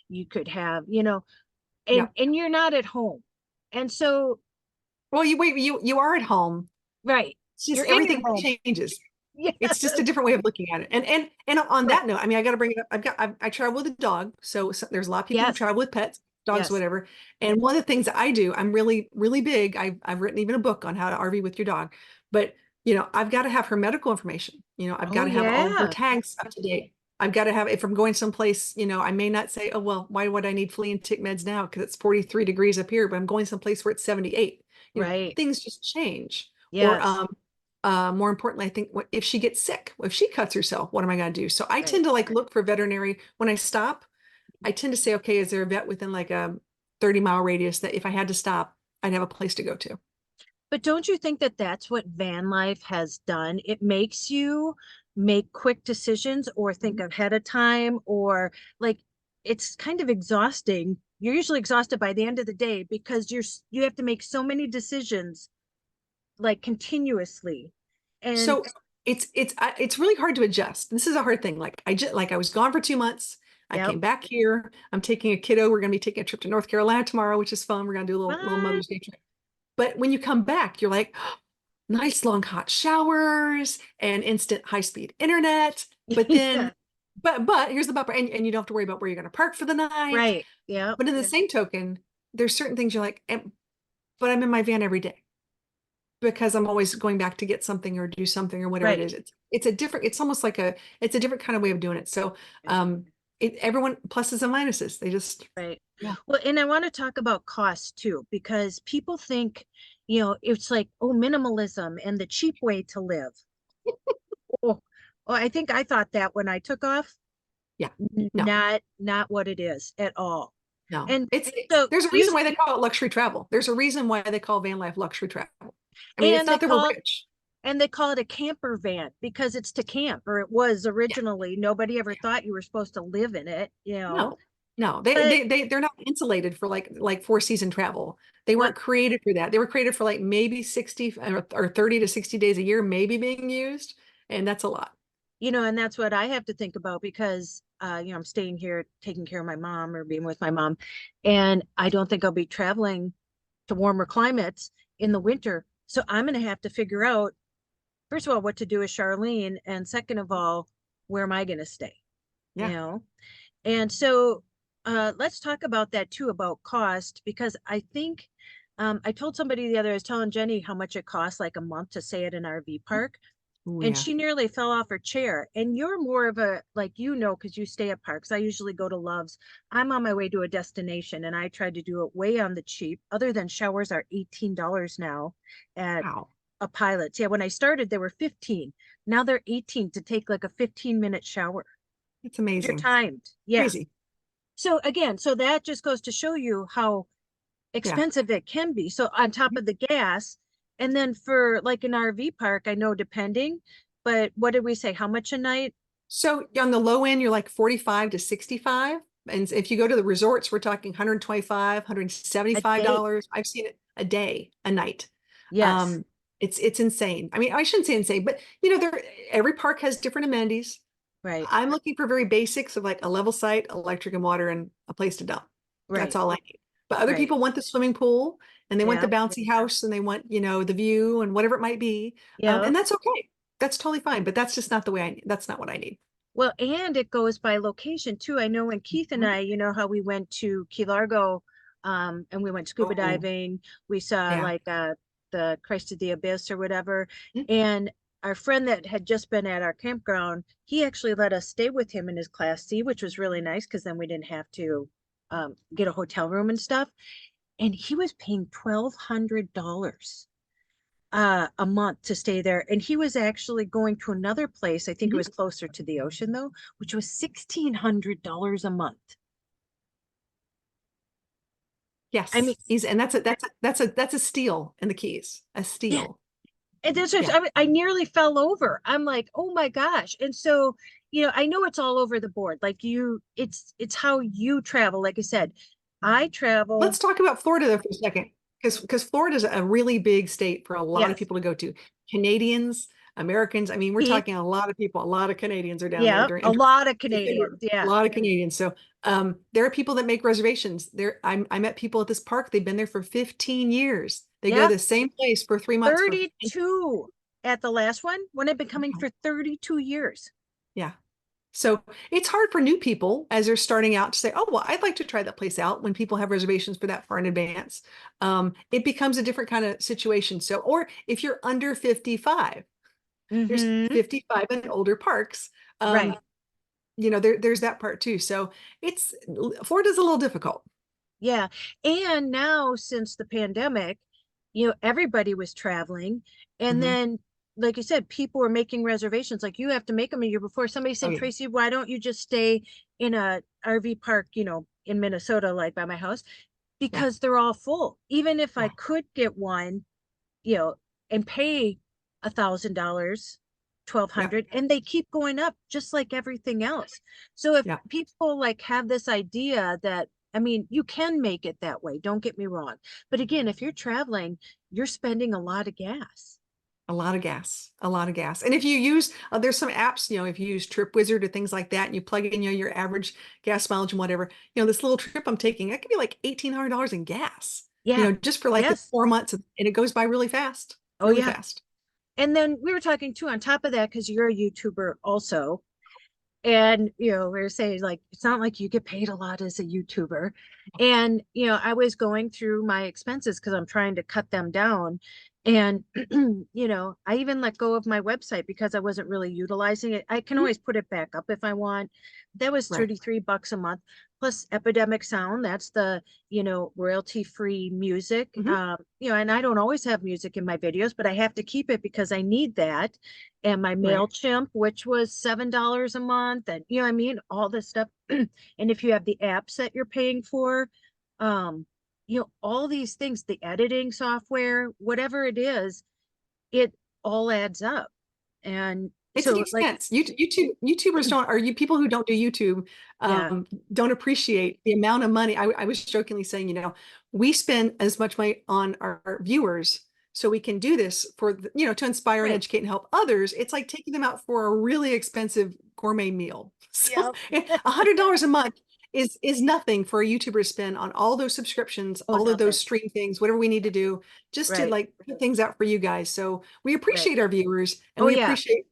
you could have, and Yeah. you're not at home. And so, Well, you are at home. right, It's just you're in your everything home. changes. Yes. It's just a different way of looking at it. And on Right. that note, I mean, I got to bring it up. I travel with a dog, so there's a lot of people who Yes. travel with pets. dogs, Yes. whatever. And one of the things that I do, I'm really, really big. I've written even a book on how to RV with your dog, but I've got to have her medical information. I've got Oh to have all of her yeah. tags up to date. I've got to have, if I'm going someplace, I may not say, oh, well, why would I need flea and tick meds now? Because it's 43 degrees up here, but I'm going someplace where it's 78. Right. Things just change. Or Yes. more importantly, I think if she gets sick, if she cuts herself, what am I going to do? So I Right. tend to like look for veterinary when I stop. I tend to say, okay, is there a vet within like a 30-mile radius that if I had to stop, I'd have a place to go to? But don't you think that that's what van life has done? It makes you make quick decisions or think ahead of time, or like it's kind of exhausting. You're usually exhausted by the end of the day because you have to make so many decisions like continuously. And So it's really hard to adjust. This is a hard thing. Like I was gone for 2 months. I yep. came back here. I'm taking a kiddo. We're going to be taking a trip to North Carolina tomorrow, which is fun. We're going to do a little What? Mother's Day trip. But when you come back, you're like, nice long hot showers and instant high-speed internet. But Yeah. then, but here's the bumper, and you don't have to worry about where you're going to park for the night. Right. Yep. But in the same token, there's certain things you're like, but I'm in my van every day because I'm always going back to get something or do something or whatever it Right. is. It's almost like it's a different kind of way of doing it. So um everyone pluses and minuses. They just Right. yeah. Well, and I want to talk about cost too, because people think, it's like, oh, minimalism and the cheap way to live. Oh, well, I think I thought that when I took off, Yeah. No, not what it is at all. no. And It's so there's a you reason why they call it luxury travel. There's a reason why they call van life luxury travel. I mean, it's and they not that we're call rich. and they call it a camper van because it's to camp, or it was Yeah. originally. Nobody ever thought you were supposed to live in it. No. No, they But they they they're not insulated for like 4 season travel. They what weren't created for that. They were created for like maybe 60 or 30 to 60 days a year, maybe being used, and that's a lot. and that's what I have to think about because I'm staying here taking care of my mom or being with my mom, and I don't think I'll be traveling to warmer climates in the winter. So I'm going to have to figure out, first of all, what to do with Charlene, and second of all, where am I going to stay? You Yeah. know, and so let's talk about that too, about cost, because I think I told somebody the other, I was telling Jenny how much it costs like a month to stay at an RV park, Oh and yeah. she nearly fell off her chair. And you're more of a, like, because you stay at parks. I usually go to Love's. I'm on my way to a destination and I tried to do it way on the cheap, other than showers are $18 now at Wow. a Pilot's. Yeah, when I started they were 15. Now they're 18 to take like a 15-minute shower. It's You're amazing. timed. Yeah. Crazy. So again, so that just goes to show you how Yeah. expensive it can be. So on top of the gas, and then for like an RV park, I know depending, but what did we say? How much a night? So on the low end, you're like 45 to 65. And if you go to the resorts, we're talking 125, A day. $175. I've seen it a day, a night. Yes. Um, it's insane. I mean, I shouldn't say insane, but every park has different amenities. Right. I'm looking for very basics of like a level site, electric and water, and a place to dump. That's Right. all I need. But other Right. people want the swimming pool and they want the Yeah. bouncy house and they want, the view and whatever it might be. Yeah. And that's okay. That's totally fine. But that's just not the way that's not what I need. Well, and it goes by location too. I know when Keith and Mhm. I, how we went to Key Largo, and we went scuba Oh, diving. We saw yeah. like the Christ of the Abyss or whatever. Mhm. And our friend that had just been at our campground, he actually let us stay with him in his Class C, which was really nice because then we didn't have to get a hotel room and stuff. And he was paying $1,200 a month to stay there. And he was actually going to another place. I think it Mhm. was closer to the ocean though, which was $1,600 a month. I mean, Yes. And that's a steal in the Keys. A yeah. steal. And this was, Yeah. I nearly fell over. I'm like, oh my gosh. And so, I know it's all over the board. Like it's how you travel. Like I said, I travel. Let's talk about Florida though for a second, because Florida is a really big state for a lot of Yes. people to go to. Canadians, Americans. I mean, we're Keith. talking a lot of people. A lot of Canadians are down there Yeah. during A and lot of during February. Canadians. A Yeah. lot of Canadians. So there are people that make reservations. I met people at this park. They've been there for 15 years. They go to Yep. the same place for 3 months for 32 at the last one when I've been coming for 32 years. yeah. So it's hard for new people as they're starting out to say, oh, well, I'd like to try that place out when people have reservations for that far in advance. It becomes a different kind of situation. So, or if you're under 55, there's Mm-hmm. 55 and older parks. Right. There's that part too. So it's Florida's a little difficult. Yeah. And now since the pandemic, everybody was traveling. And Hmm. then, like you said, people were making reservations. Like you have to make them a year before. Somebody Oh said, yeah, Tracy, why don't you just stay in a RV park, in Minnesota, like by my house? yeah, Because they're all full. Even if I yeah, could get one, you know, and pay $1,000, yeah, 1,200, and they keep going up just like everything else. So if yeah. people like have this idea that, I mean, you can make it that way, don't get me wrong. But again, if you're traveling, you're spending a lot of gas. A lot of gas, a lot of gas. And if you use, there's some apps, if you use Trip Wizard or things like that, and you plug in, your average gas mileage and whatever, this little trip I'm taking, that could be like $1,800 in gas, Yeah. just for like the Yes. 4 months, and it goes by really fast, Oh, really yeah. fast. And then we were talking too on top of that, because you're a YouTuber also. And we were saying like it's not like you get paid a lot as a YouTuber. And I was going through my expenses because I'm trying to cut them down. And I even let go of my website because I wasn't really utilizing it. I can Mhm. always put it back up if I want. That was Right. 33 bucks a month, plus Epidemic Sound. That's the royalty free music. Hmm. And I don't always have music in my videos, but I have to keep it because I need that. And my Right. MailChimp, which was $7 a month, and I mean, all this stuff. And if you have the apps that you're paying for, um, all these things, the editing software, whatever it is, it all adds up. And It's an so like, expense. YouTubers don't, or you people who don't do YouTube, yeah, don't appreciate the amount of money. I was jokingly saying, we spend as much money on our viewers so we can do this for, to inspire and right. educate and help others. It's like taking them out for a really expensive gourmet meal. So Yep. $100 a month is nothing for a YouTuber to spend on all those subscriptions, Oh, all of those nothing. stream things, whatever we need to do, just to Right, like put things out for you guys. So we right. appreciate our viewers, and Oh, we yeah. appreciate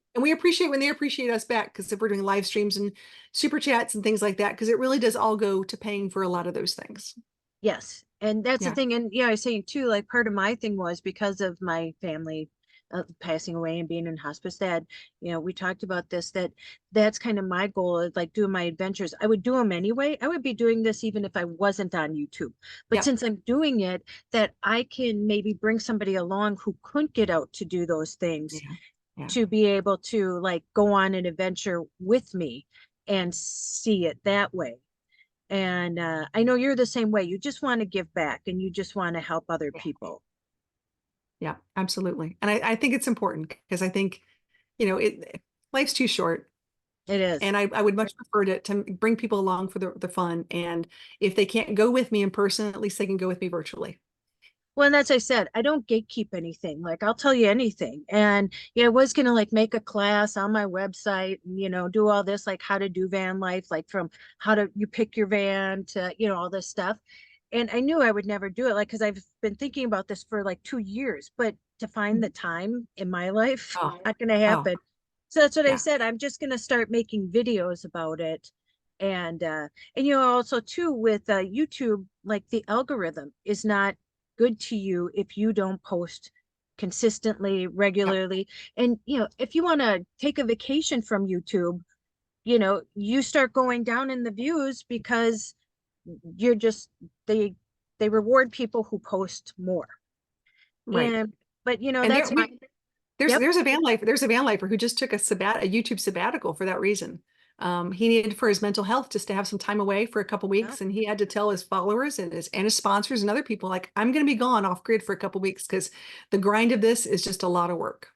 when they appreciate us back, because if we're doing live streams and super chats and things like that, because it really does all go to paying for a lot of those things. Yes. And that's the Yeah. thing. And I was saying too, like part of my thing was because of my family passing away and being in hospice that, we talked about this, that's kind of my goal of like doing my adventures. I would do them anyway. I would be doing this even if I wasn't on YouTube. But Yep. since I'm doing it, that I can maybe bring somebody along who couldn't get out to do those things Yeah. Yeah. to be able to like go on an adventure with me and see it that way. And I know you're the same way. You just want to give back and you just want to help other people. Yeah, absolutely. And I think it's important because I think, life's too short. It is. And I would much prefer to bring people along for the fun. And if they can't go with me in person, at least they can go with me virtually. Well, and as I said, I don't gatekeep anything. Like I'll tell you anything. And I was gonna like make a class on my website and do all this like how to do van life, like from how to you pick your van to all this stuff. And I knew I would never do it, like because I've been thinking about this for like 2 years, but to find the time in my life, Oh, not gonna oh, happen. So that's what I yeah, said. I'm just gonna start making videos about it. And also too with YouTube, like the algorithm is not good to you if you don't post consistently, yeah, regularly. And if you want to take a vacation from YouTube, you start going down in the views because you're just they reward people who post more. right. And but And that's my there's yep. there's a van lifer who just took a YouTube sabbatical for that reason. He needed for his mental health just to have some time away for a couple Yep. weeks, and he had to tell his followers and his sponsors and other people like, I'm going to be gone off grid for a couple weeks because the grind of this is just a lot of work.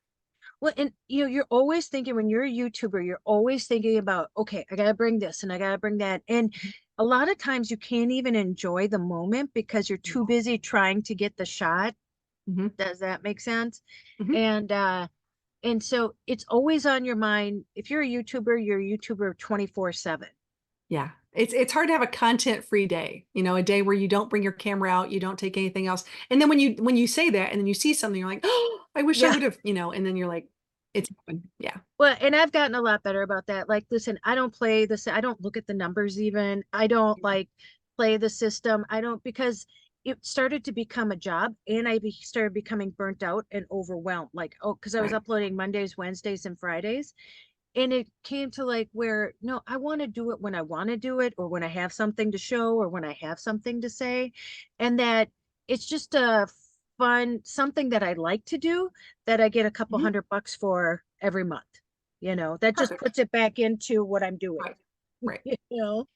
Well, and you're always thinking when you're a YouTuber, you're always thinking about, okay, I gotta bring this and I gotta bring that. And a lot of times you can't even enjoy the moment because you're too busy trying to get the shot. Hmm. Does that make sense? Hmm. And so it's always on your mind. If you're a YouTuber 24/7. Yeah. It's hard to have a content-free day, a day where you don't bring your camera out, you don't take anything else. And then when you say that and then you see something, you're like, oh, I wish I Yeah. would have, and then you're like, It's happened. Yeah. Well, and I've gotten a lot better about that. Like, listen, I don't play this, I don't look at the numbers even. I don't Yeah. like play the system. I don't because it started to become a job and started becoming burnt out and overwhelmed. Like, oh, because I was Right. uploading Mondays, Wednesdays, and Fridays. And it came to like where, no, I want to do it when I want to do it, or when I have something to show, or when I have something to say. And that it's just a fun something that I like to do that I get a couple Mhm. $100 for every month. That just Perfect. puts it back into what I'm doing. Right. Right. You know.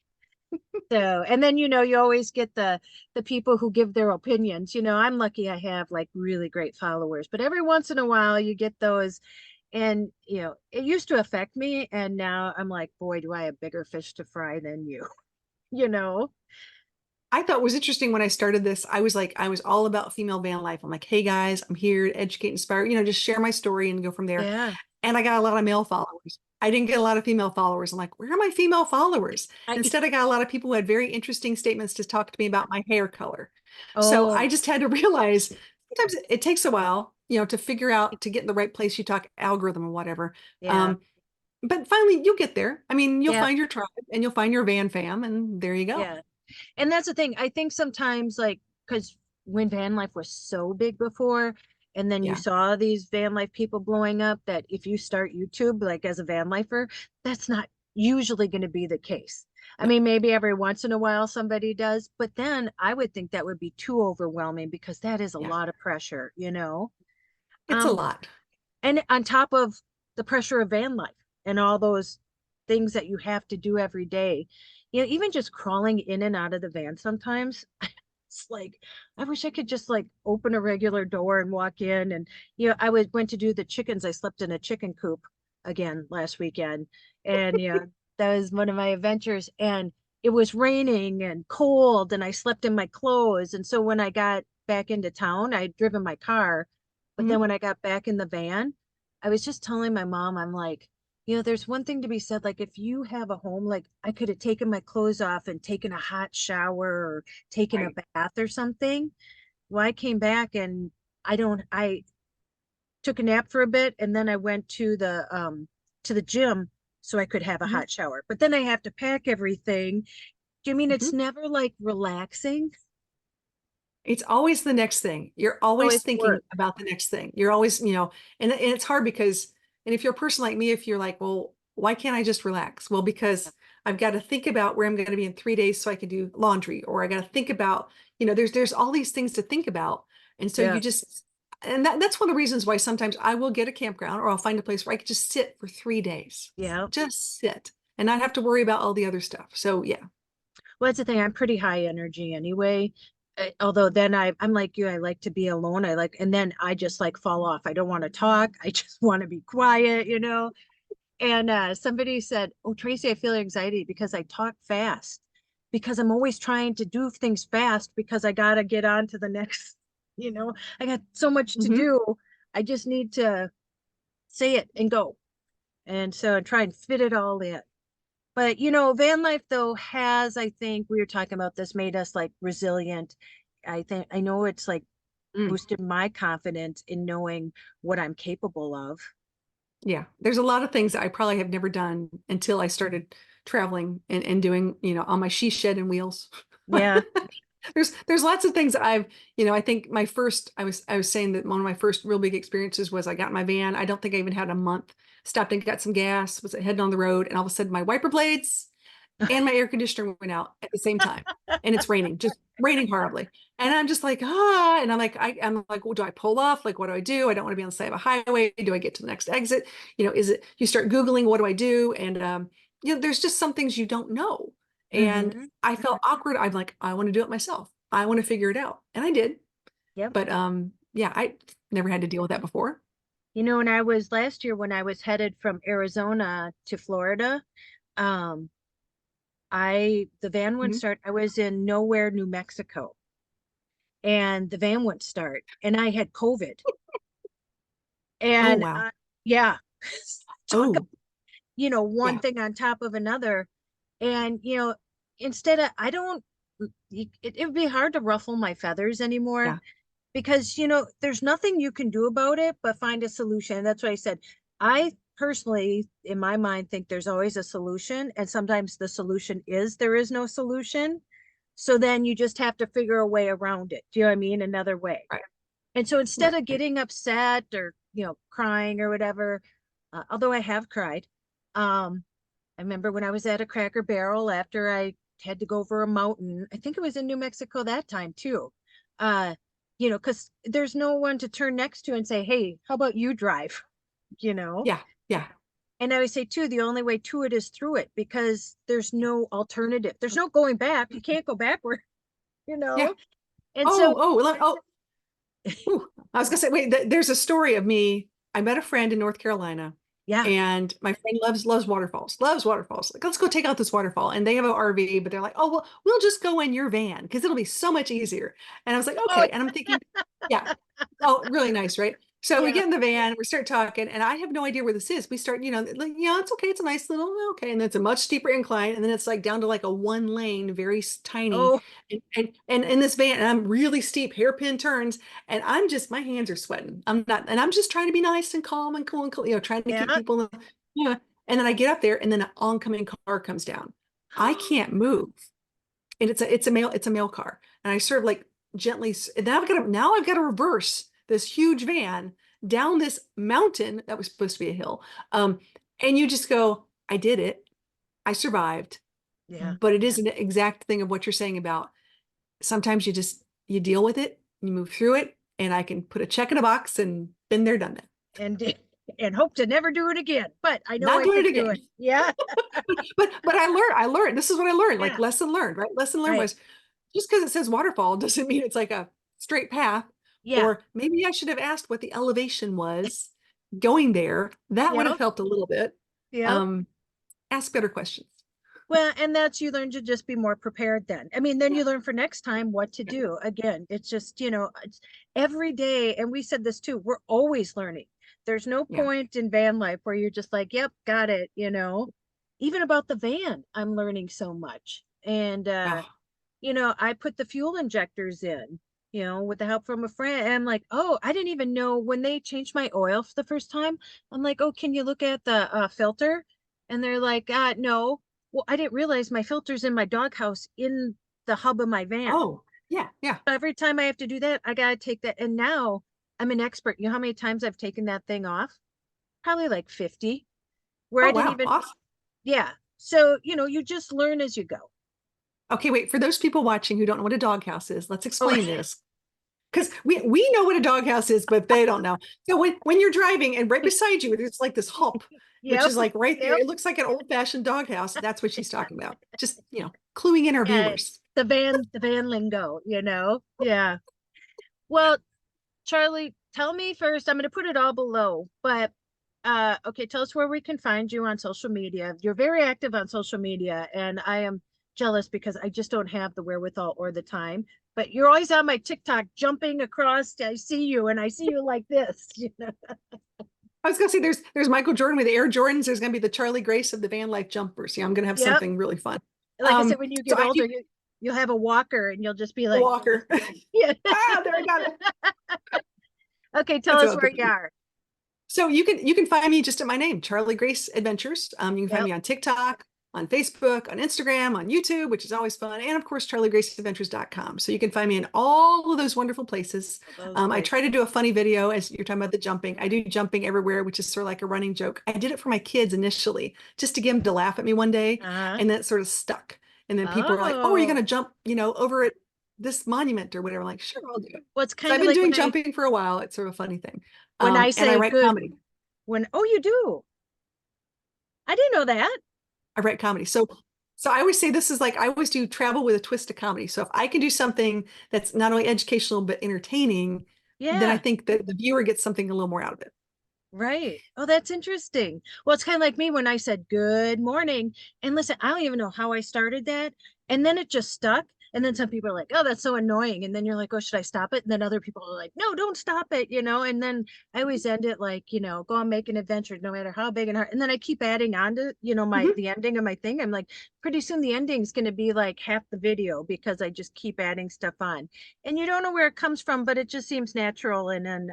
So, and then you always get the people who give their opinions. I'm lucky I have like really great followers, but every once in a while you get those, and it used to affect me, and now I'm like, boy, do I have bigger fish to fry than you. You know? I thought it was interesting when I started this. I was like, I was all about female van life. I'm like, hey guys, I'm here to educate, inspire, just share my story and go from there. Yeah. And I got a lot of male followers. I didn't get a lot of female followers. I'm like, where are my female followers? I Instead, I got a lot of people who had very interesting statements to talk to me about my hair color. So I oh just had to realize sometimes it takes a while, to figure out to get in the right place you talk algorithm or whatever. yeah. Um, but finally you'll get there. I mean, you'll Yeah. find your tribe and you'll find your van fam, and there you go. Yeah. And that's the thing. I think sometimes, like, because when van life was so big before, and then you Yeah. saw these van life people blowing up, that if you start YouTube, like as a van lifer, that's not usually going to be the case. I No, mean, maybe every once in a while somebody does, but then I would think that would be too overwhelming because that is a yeah. lot of pressure. It's a Um, lot. and on top of the pressure of van life and all those things that you have to do every day, even just crawling in and out of the van sometimes, it's like I wish I could just like open a regular door and walk in. And went to do the chickens. I slept in a chicken coop again last weekend, and that was one of my adventures. And it was raining and cold, and I slept in my clothes. And so when I got back into town, I'd driven my car, but then Mhm. when I got back in the van, I was just telling my mom, I'm like, there's one thing to be said. Like, if you have a home, like I could have taken my clothes off and taken a hot shower or taken a Right. bath or something. Well, I came back and I took a nap for a bit, and then I went to the gym so I could have a Mhm. hot shower. But then I have to pack everything. Do you mean it's Mhm. never like relaxing? It's always the next thing. You're always Always thinking work. about the next thing. You're always, and it's hard because, and if you're a person like me, if you're like, well, why can't I just relax? Well, because I've got to think about where I'm going to be in 3 days so I can do laundry, or I got to think about, there's all these things to think about. And so Yeah. and that's one of the reasons why sometimes I will get a campground or I'll find a place where I can just sit for 3 days, Yeah. just sit and not have to worry about all the other stuff. So yeah, Well, that's the thing. I'm pretty high energy anyway. Although then I'm like you, I like to be alone. And then I just like fall off. I don't want to talk. I just want to be quiet. And somebody said, "Oh, Tracy, I feel anxiety because I talk fast because I'm always trying to do things fast because I gotta get on to the next. You know, I got so much to hmm do. I just need to say it and go, and so I try and fit it all in." But van life though has, I think we were talking about this, made us like resilient. I know it's like Mm. boosted my confidence in knowing what I'm capable of. Yeah, there's a lot of things that I probably have never done until I started traveling and doing, on my she shed and wheels. Yeah. There's lots of things that I think I was saying that one of my first real big experiences was I got in my van. I don't think I even had a month. Stopped and got some gas, was heading on the road, and all of a sudden my wiper blades and my air conditioner went out at the same time. And it's raining, just raining horribly. And I'm just like, and I'm like, well, do I pull off? Like, what do I do? I don't want to be on the side of a highway. Do I get to the next exit? You start Googling, what do I do? And, there's just some things you don't know. And Mm-hmm. I felt awkward. I'm like, I want to do it myself. I want to figure it out. And I did. Yep. But, yeah, I never had to deal with that before. When I was last year, when I was headed from Arizona to Florida, um, the van wouldn't Mhm. start. I was in nowhere, New Mexico, and the van wouldn't start, and I had COVID. Oh, And wow. yeah, talk Oh, one yeah. thing on top of another. And instead of I don't it would be hard to ruffle my feathers anymore Yeah. because there's nothing you can do about it but find a solution. That's what I said. I personally, in my mind, think there's always a solution, and sometimes the solution is there is no solution. So then you just have to figure a way around it. Do you know what I mean? Another way. Right. And so instead of Right. getting upset or, crying or whatever, although I have cried, um, I remember when I was at a Cracker Barrel after I had to go over a mountain. I think it was in New Mexico that time too. Uh, because there's no one to turn next to and say, "Hey, how about you drive?" You know. Yeah. Yeah. And I would say too, the only way to it is through it because there's no alternative. There's no going back. You can't go backward, you Yeah. know. And Oh, so, oh, ooh, I was gonna say, wait, there's a story of me. I met a friend in North Carolina, yeah. and my friend loves waterfalls, loves waterfalls. Like, let's go take out this waterfall. And they have an RV, but they're like, oh, well, we'll just go in your van because it'll be so much easier. And I was like, Oh, okay. And I'm thinking, yeah, oh, really nice, right? So we yeah. get in the van, we start talking, and I have no idea where this is. We start, like, yeah, it's okay. It's a nice little, okay. And then it's a much steeper incline. And then it's like down to like a one lane, very tiny. Oh, And in this van, and I'm really steep hairpin turns. And I'm just, my hands are sweating. I'm not, and I'm just trying to be nice and calm and cool and cool, trying to keep yeah. people, yeah. And then I get up there and then an oncoming car comes down. I can't move. And it's a mail car. And I sort of like gently, and now I've got to reverse this huge van down this mountain that was supposed to be a hill. And you just go, I did it. I survived. Yeah. But it is an exact thing of what you're saying about sometimes you deal with it, you move through it, and I can put a check in a box and been there, done that. And hope to never do it again. But I know Not I doing can it do again. it. Yeah. But I learned, this is what I learned, like Yeah. lesson learned, right? Lesson learned Right. was just because it says waterfall doesn't mean it's like a straight path. Yeah. Or maybe I should have asked what the elevation was going there. That would have Yep. helped a little bit. Yep. Um, Ask better questions. Well, and that's you learn to just be more prepared then. I mean, then Yeah. you learn for next time what to Yeah. do. Again, it's just, it's every day. And we said this too, we're always learning. There's no Yeah. point in van life where you're just like, yep, got it. Even about the van, I'm learning so much. And, Oh, I put the fuel injectors in, with the help from a friend. And I'm like, oh, I didn't even know when they changed my oil for the first time. I'm like, oh, can you look at the filter? And they're like, no. Well, I didn't realize my filter's in my doghouse in the hub of my van. oh, yeah, yeah. Every time I have to do that, I gotta take that. And now I'm an expert. You know how many times I've taken that thing off? Probably like 50, where Oh, I didn't wow. even, Awesome. yeah. So, you just learn as you go. Okay, wait, for those people watching who don't know what a doghouse is, let's Oh, explain this. Because we know what a doghouse is, but they don't know. So when you're driving and right beside you, there's like this hump, which yep. is like right there. Yep. It looks like an old-fashioned doghouse. That's what she's talking about. Just, cluing in our Yeah. viewers. The van lingo, Yeah. Well, Charlie, tell me first. I'm going to put it all below, but okay, tell us where we can find you on social media. You're very active on social media, and I am jealous because I just don't have the wherewithal or the time. But you're always on my TikTok jumping across. I see you, and I see you like this. I was gonna say there's Michael Jordan with Air Jordans. There's gonna be the Charlie Grace of the van life jumpers. Yeah, I'm gonna have Yep. something really fun. Like I said, when you So get I older, do you'll have a walker, and you'll just be a like, walker. yeah. There I got it. Okay, tell That's us what I'll where do. you are. So you can find me just at my name, Charlie Grace Adventures. You can find Yep. me on TikTok, on Facebook, on Instagram, on YouTube, which is always fun, and of course charliegraceadventures.com. So you can find me in all of those wonderful places. Those I places. try to do a funny video as you're talking about the jumping. I do jumping everywhere, which is sort of like a running joke. I did it for my kids initially, just to get them to laugh at me one day, Uh-huh. and then it sort of stuck. And then people were like, "Oh, are you Oh, going to jump, over at this monument or whatever?" I'm like, "Sure, I'll do it." well, it's So kind I've of been like doing jumping for a while. It's sort of a funny thing. when I And I say write good, comedy. oh, you do. I didn't know that. I write comedy. So I always say this is like I always do travel with a twist of comedy. So if I can do something that's not only educational but entertaining, then I Yeah, think that the viewer gets something a little more out of it. right. Oh, that's interesting. Well, it's kind of like me when I said good morning. And listen, I don't even know how I started that. And then it just stuck. And then some people are like, oh, that's so annoying. And then you're like, oh, should I stop it? And then other people are like, no, don't stop it, And then I always end it like, go on, make an adventure, no matter how big and hard. And then I keep adding on to, Mhm. the ending of my thing. I'm like, pretty soon the ending is going to be like half the video because I just keep adding stuff on. And you don't know where it comes from, but it just seems natural. And then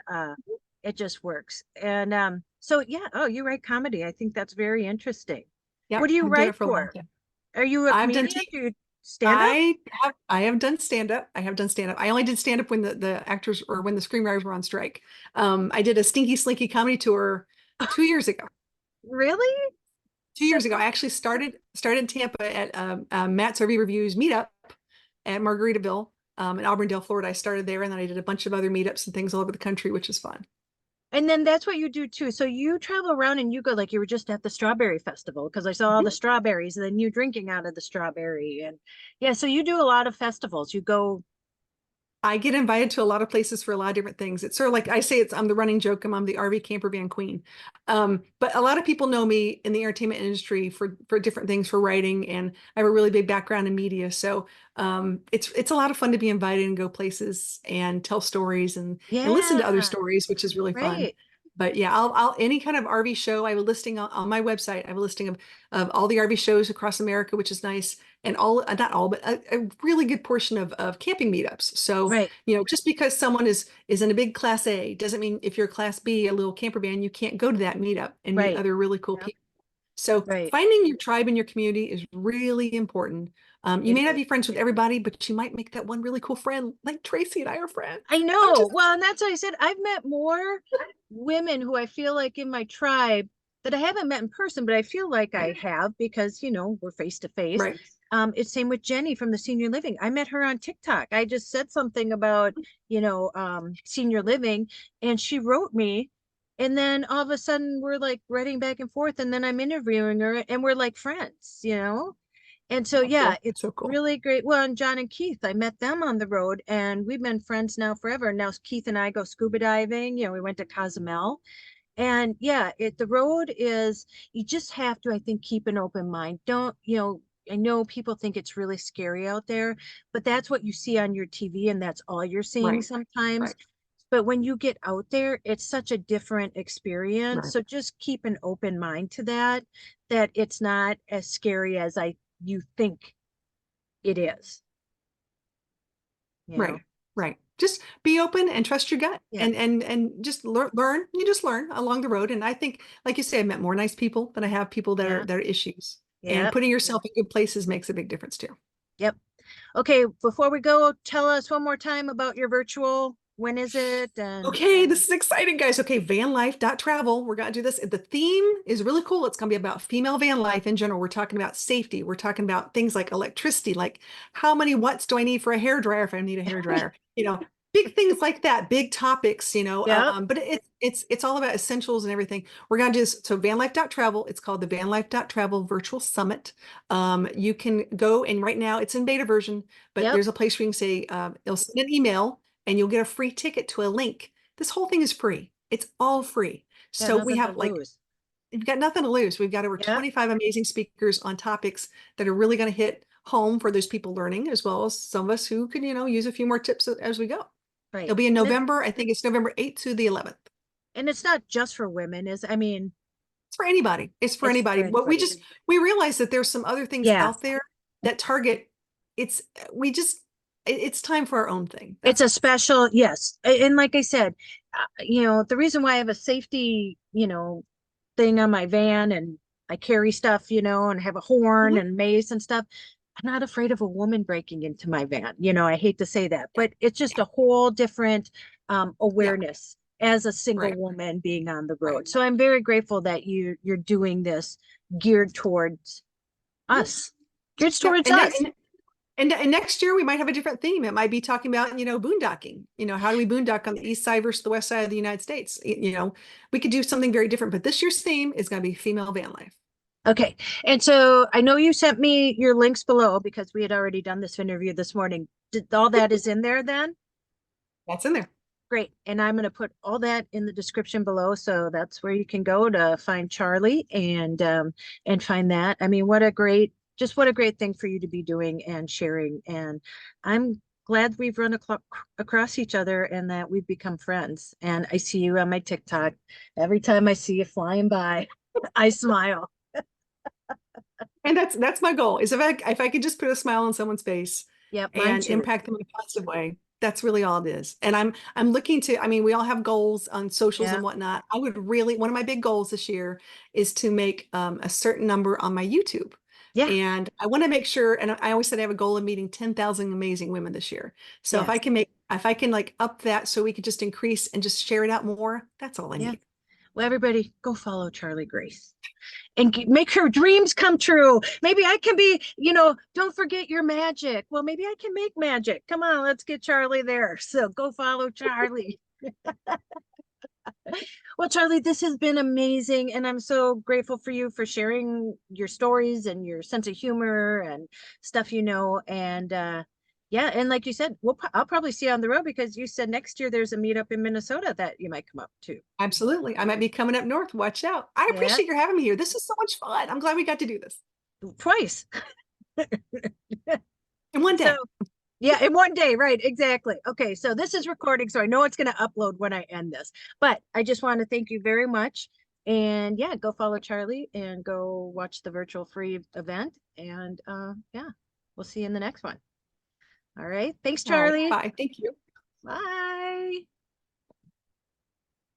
it just works. And So yeah, oh, you write comedy. I think that's very interesting. What Yep, do you I've done it write for a long for? time. Are you a I've done comedian? TV. Do you stand up? I have done stand up. I have done stand up. I only did stand up when the actors or when the screenwriters were on strike. I did a Stinky Slinky comedy tour 2 years ago. Really? Two So years ago, I actually started in Tampa at Matt Survey Reviews meetup at Margaritaville in Auburndale, Florida. I started there, and then I did a bunch of other meetups and things all over the country, which is fun. and then that's what you do too. So you travel around and you go like you were just at the strawberry festival because I saw all the Mhm. strawberries and then you drinking out of the strawberry and yeah, so you do a lot of festivals. You go, I get invited to a lot of places for a lot of different things. It's sort of like I say, I'm the running joke. I'm the RV camper van queen. But a lot of people know me in the entertainment industry for different things, for writing, and I have a really big background in media. So it's a lot of fun to be invited and go places and tell stories and listen to other yeah, stories, which is really fun. right, But yeah, I'll any kind of RV show. I have a listing on my website. I have a listing of all the RV shows across America, which is nice, and all not all, but a really good portion of camping meetups. So right, just because someone is in a big class A doesn't mean if you're class B, a little camper van, you can't go to that meetup and meet right. other really cool Yep, people. So right. finding your tribe in your community is really important. You It may not is. be friends with everybody, but you might make that one really cool friend, like Tracy and I are friends. I I'm know. just Well, and that's what I said. I've met more women who I feel like in my tribe that I haven't met in person, but I feel like I have because, we're face to face. right, It's same with Jenny from the senior living. I met her on TikTok. I just said something about, senior living and she wrote me. And then all of a sudden we're like writing back and forth. And then I'm interviewing her and we're like friends. And so, oh, yeah, cool, it's so cool. really great. Well, and John and Keith, I met them on the road and we've been friends now forever. Now Keith and I go scuba diving. We went to Cozumel. And yeah, the road is, you just have to, I think, keep an open mind. Don't, I know people think it's really scary out there, but that's what you see on your TV and that's all you're seeing Right, sometimes. right, But when you get out there, it's such a different experience. right, So just keep an open mind to that, that it's not as scary as you think it is, you right, know? right. Just be open and trust your gut Yeah. and just learn. You just learn along the road. And I think, like you say, I've met more nice people than I have people Yeah. that are issues. And Yep. putting yourself in good places makes a big difference too. Yep. Okay. Before we go, tell us one more time about your virtual. When is it? And Okay, this is exciting, guys. Okay, vanlife.travel. We're going to do this. The theme is really cool. It's going to be about female van life in general. We're talking about safety. We're talking about things like electricity, like how many watts do I need for a hair dryer if I need a hair dryer? Big things like that, big topics, yep. but it's all about essentials and everything. We're going to do this. So vanlife.travel, it's called the vanlife.travel virtual summit. You can go and right now it's in beta version, but Yep. there's a place where you can say, it'll send an email and you'll get a free ticket to a link. This whole thing is free. It's all free. Got So we nothing to have lose. you've got nothing to lose. We've got over Yep. 25 amazing speakers on topics that are really going to hit home for those people learning, as well as some of us who can, use a few more tips as we go. It'll Right. be in And it November. I think it's November 8th to the 11th. and it's not just for women, is I mean, It's for anybody. It's for it's for anybody. What anybody. we realize that there's some other things Yeah. out there that target. It's we just it's time for our own thing. It's That's a all. special, yes. And like I said, the reason why I have a safety, thing on my van and I carry stuff, and have a horn Mhm. and mace and stuff. I'm not afraid of a woman breaking into my van. I hate to say that, Yeah, but it's just yeah, a whole different yeah. awareness as a single Right, woman being on the right. road. So I'm very grateful that you're doing this geared towards Mhm. us. Geared Yeah, towards us. and next year we might have a different theme. It might be talking about, boondocking. How do we boondock on the east side versus the west side of the United States? We could do something very different, but this year's theme is going to be female van life. Okay. And so I know you sent me your links below because we had already done this interview this morning. All that is in there then? That's in there. Great. And I'm going to put all that in the description below. So that's where you can go to find Charlie and find that. I mean, what a great thing for you to be doing and sharing. And I'm glad we've run across each other and that we've become friends. And I see you on my TikTok. Every time I see you flying by, I smile. And that's my goal is if I could just put a smile on someone's face Yep, mine and too. impact them in a positive way. That's really all it is. And I'm looking to, I mean, we all have goals on socials Yeah. and whatnot. I would really, one of my big goals this year is to make a certain number on my YouTube. Yeah. And I want to make sure, and I always said I have a goal of meeting 10,000 amazing women this year. So Yes. if I can like up that so we could just increase and just share it out more, that's all I Yeah. need. Well, everybody go follow Charlie Grace and make her dreams come true. Maybe I can be, don't forget your magic. Well, maybe I can make magic. Come on, let's get Charlie there. So go follow Charlie. Well, Charlie, this has been amazing. And I'm so grateful for you for sharing your stories and your sense of humor and stuff, And yeah, and like you said, I'll probably see you on the road because you said next year there's a meetup in Minnesota that you might come up to. Absolutely. I might be coming up north. Watch out. I Yeah, appreciate your having me here. This is so much fun. I'm glad we got to do this twice. in one So day. yeah, in one day, right? Exactly. Okay, so this is recording, so I know it's going to upload when I end this. But I just want to thank you very much. And yeah, go follow Charlie and go watch the virtual free event. And yeah, we'll see you in the next one. All right. Thanks, All right. Charlie. Bye. Thank you. Bye.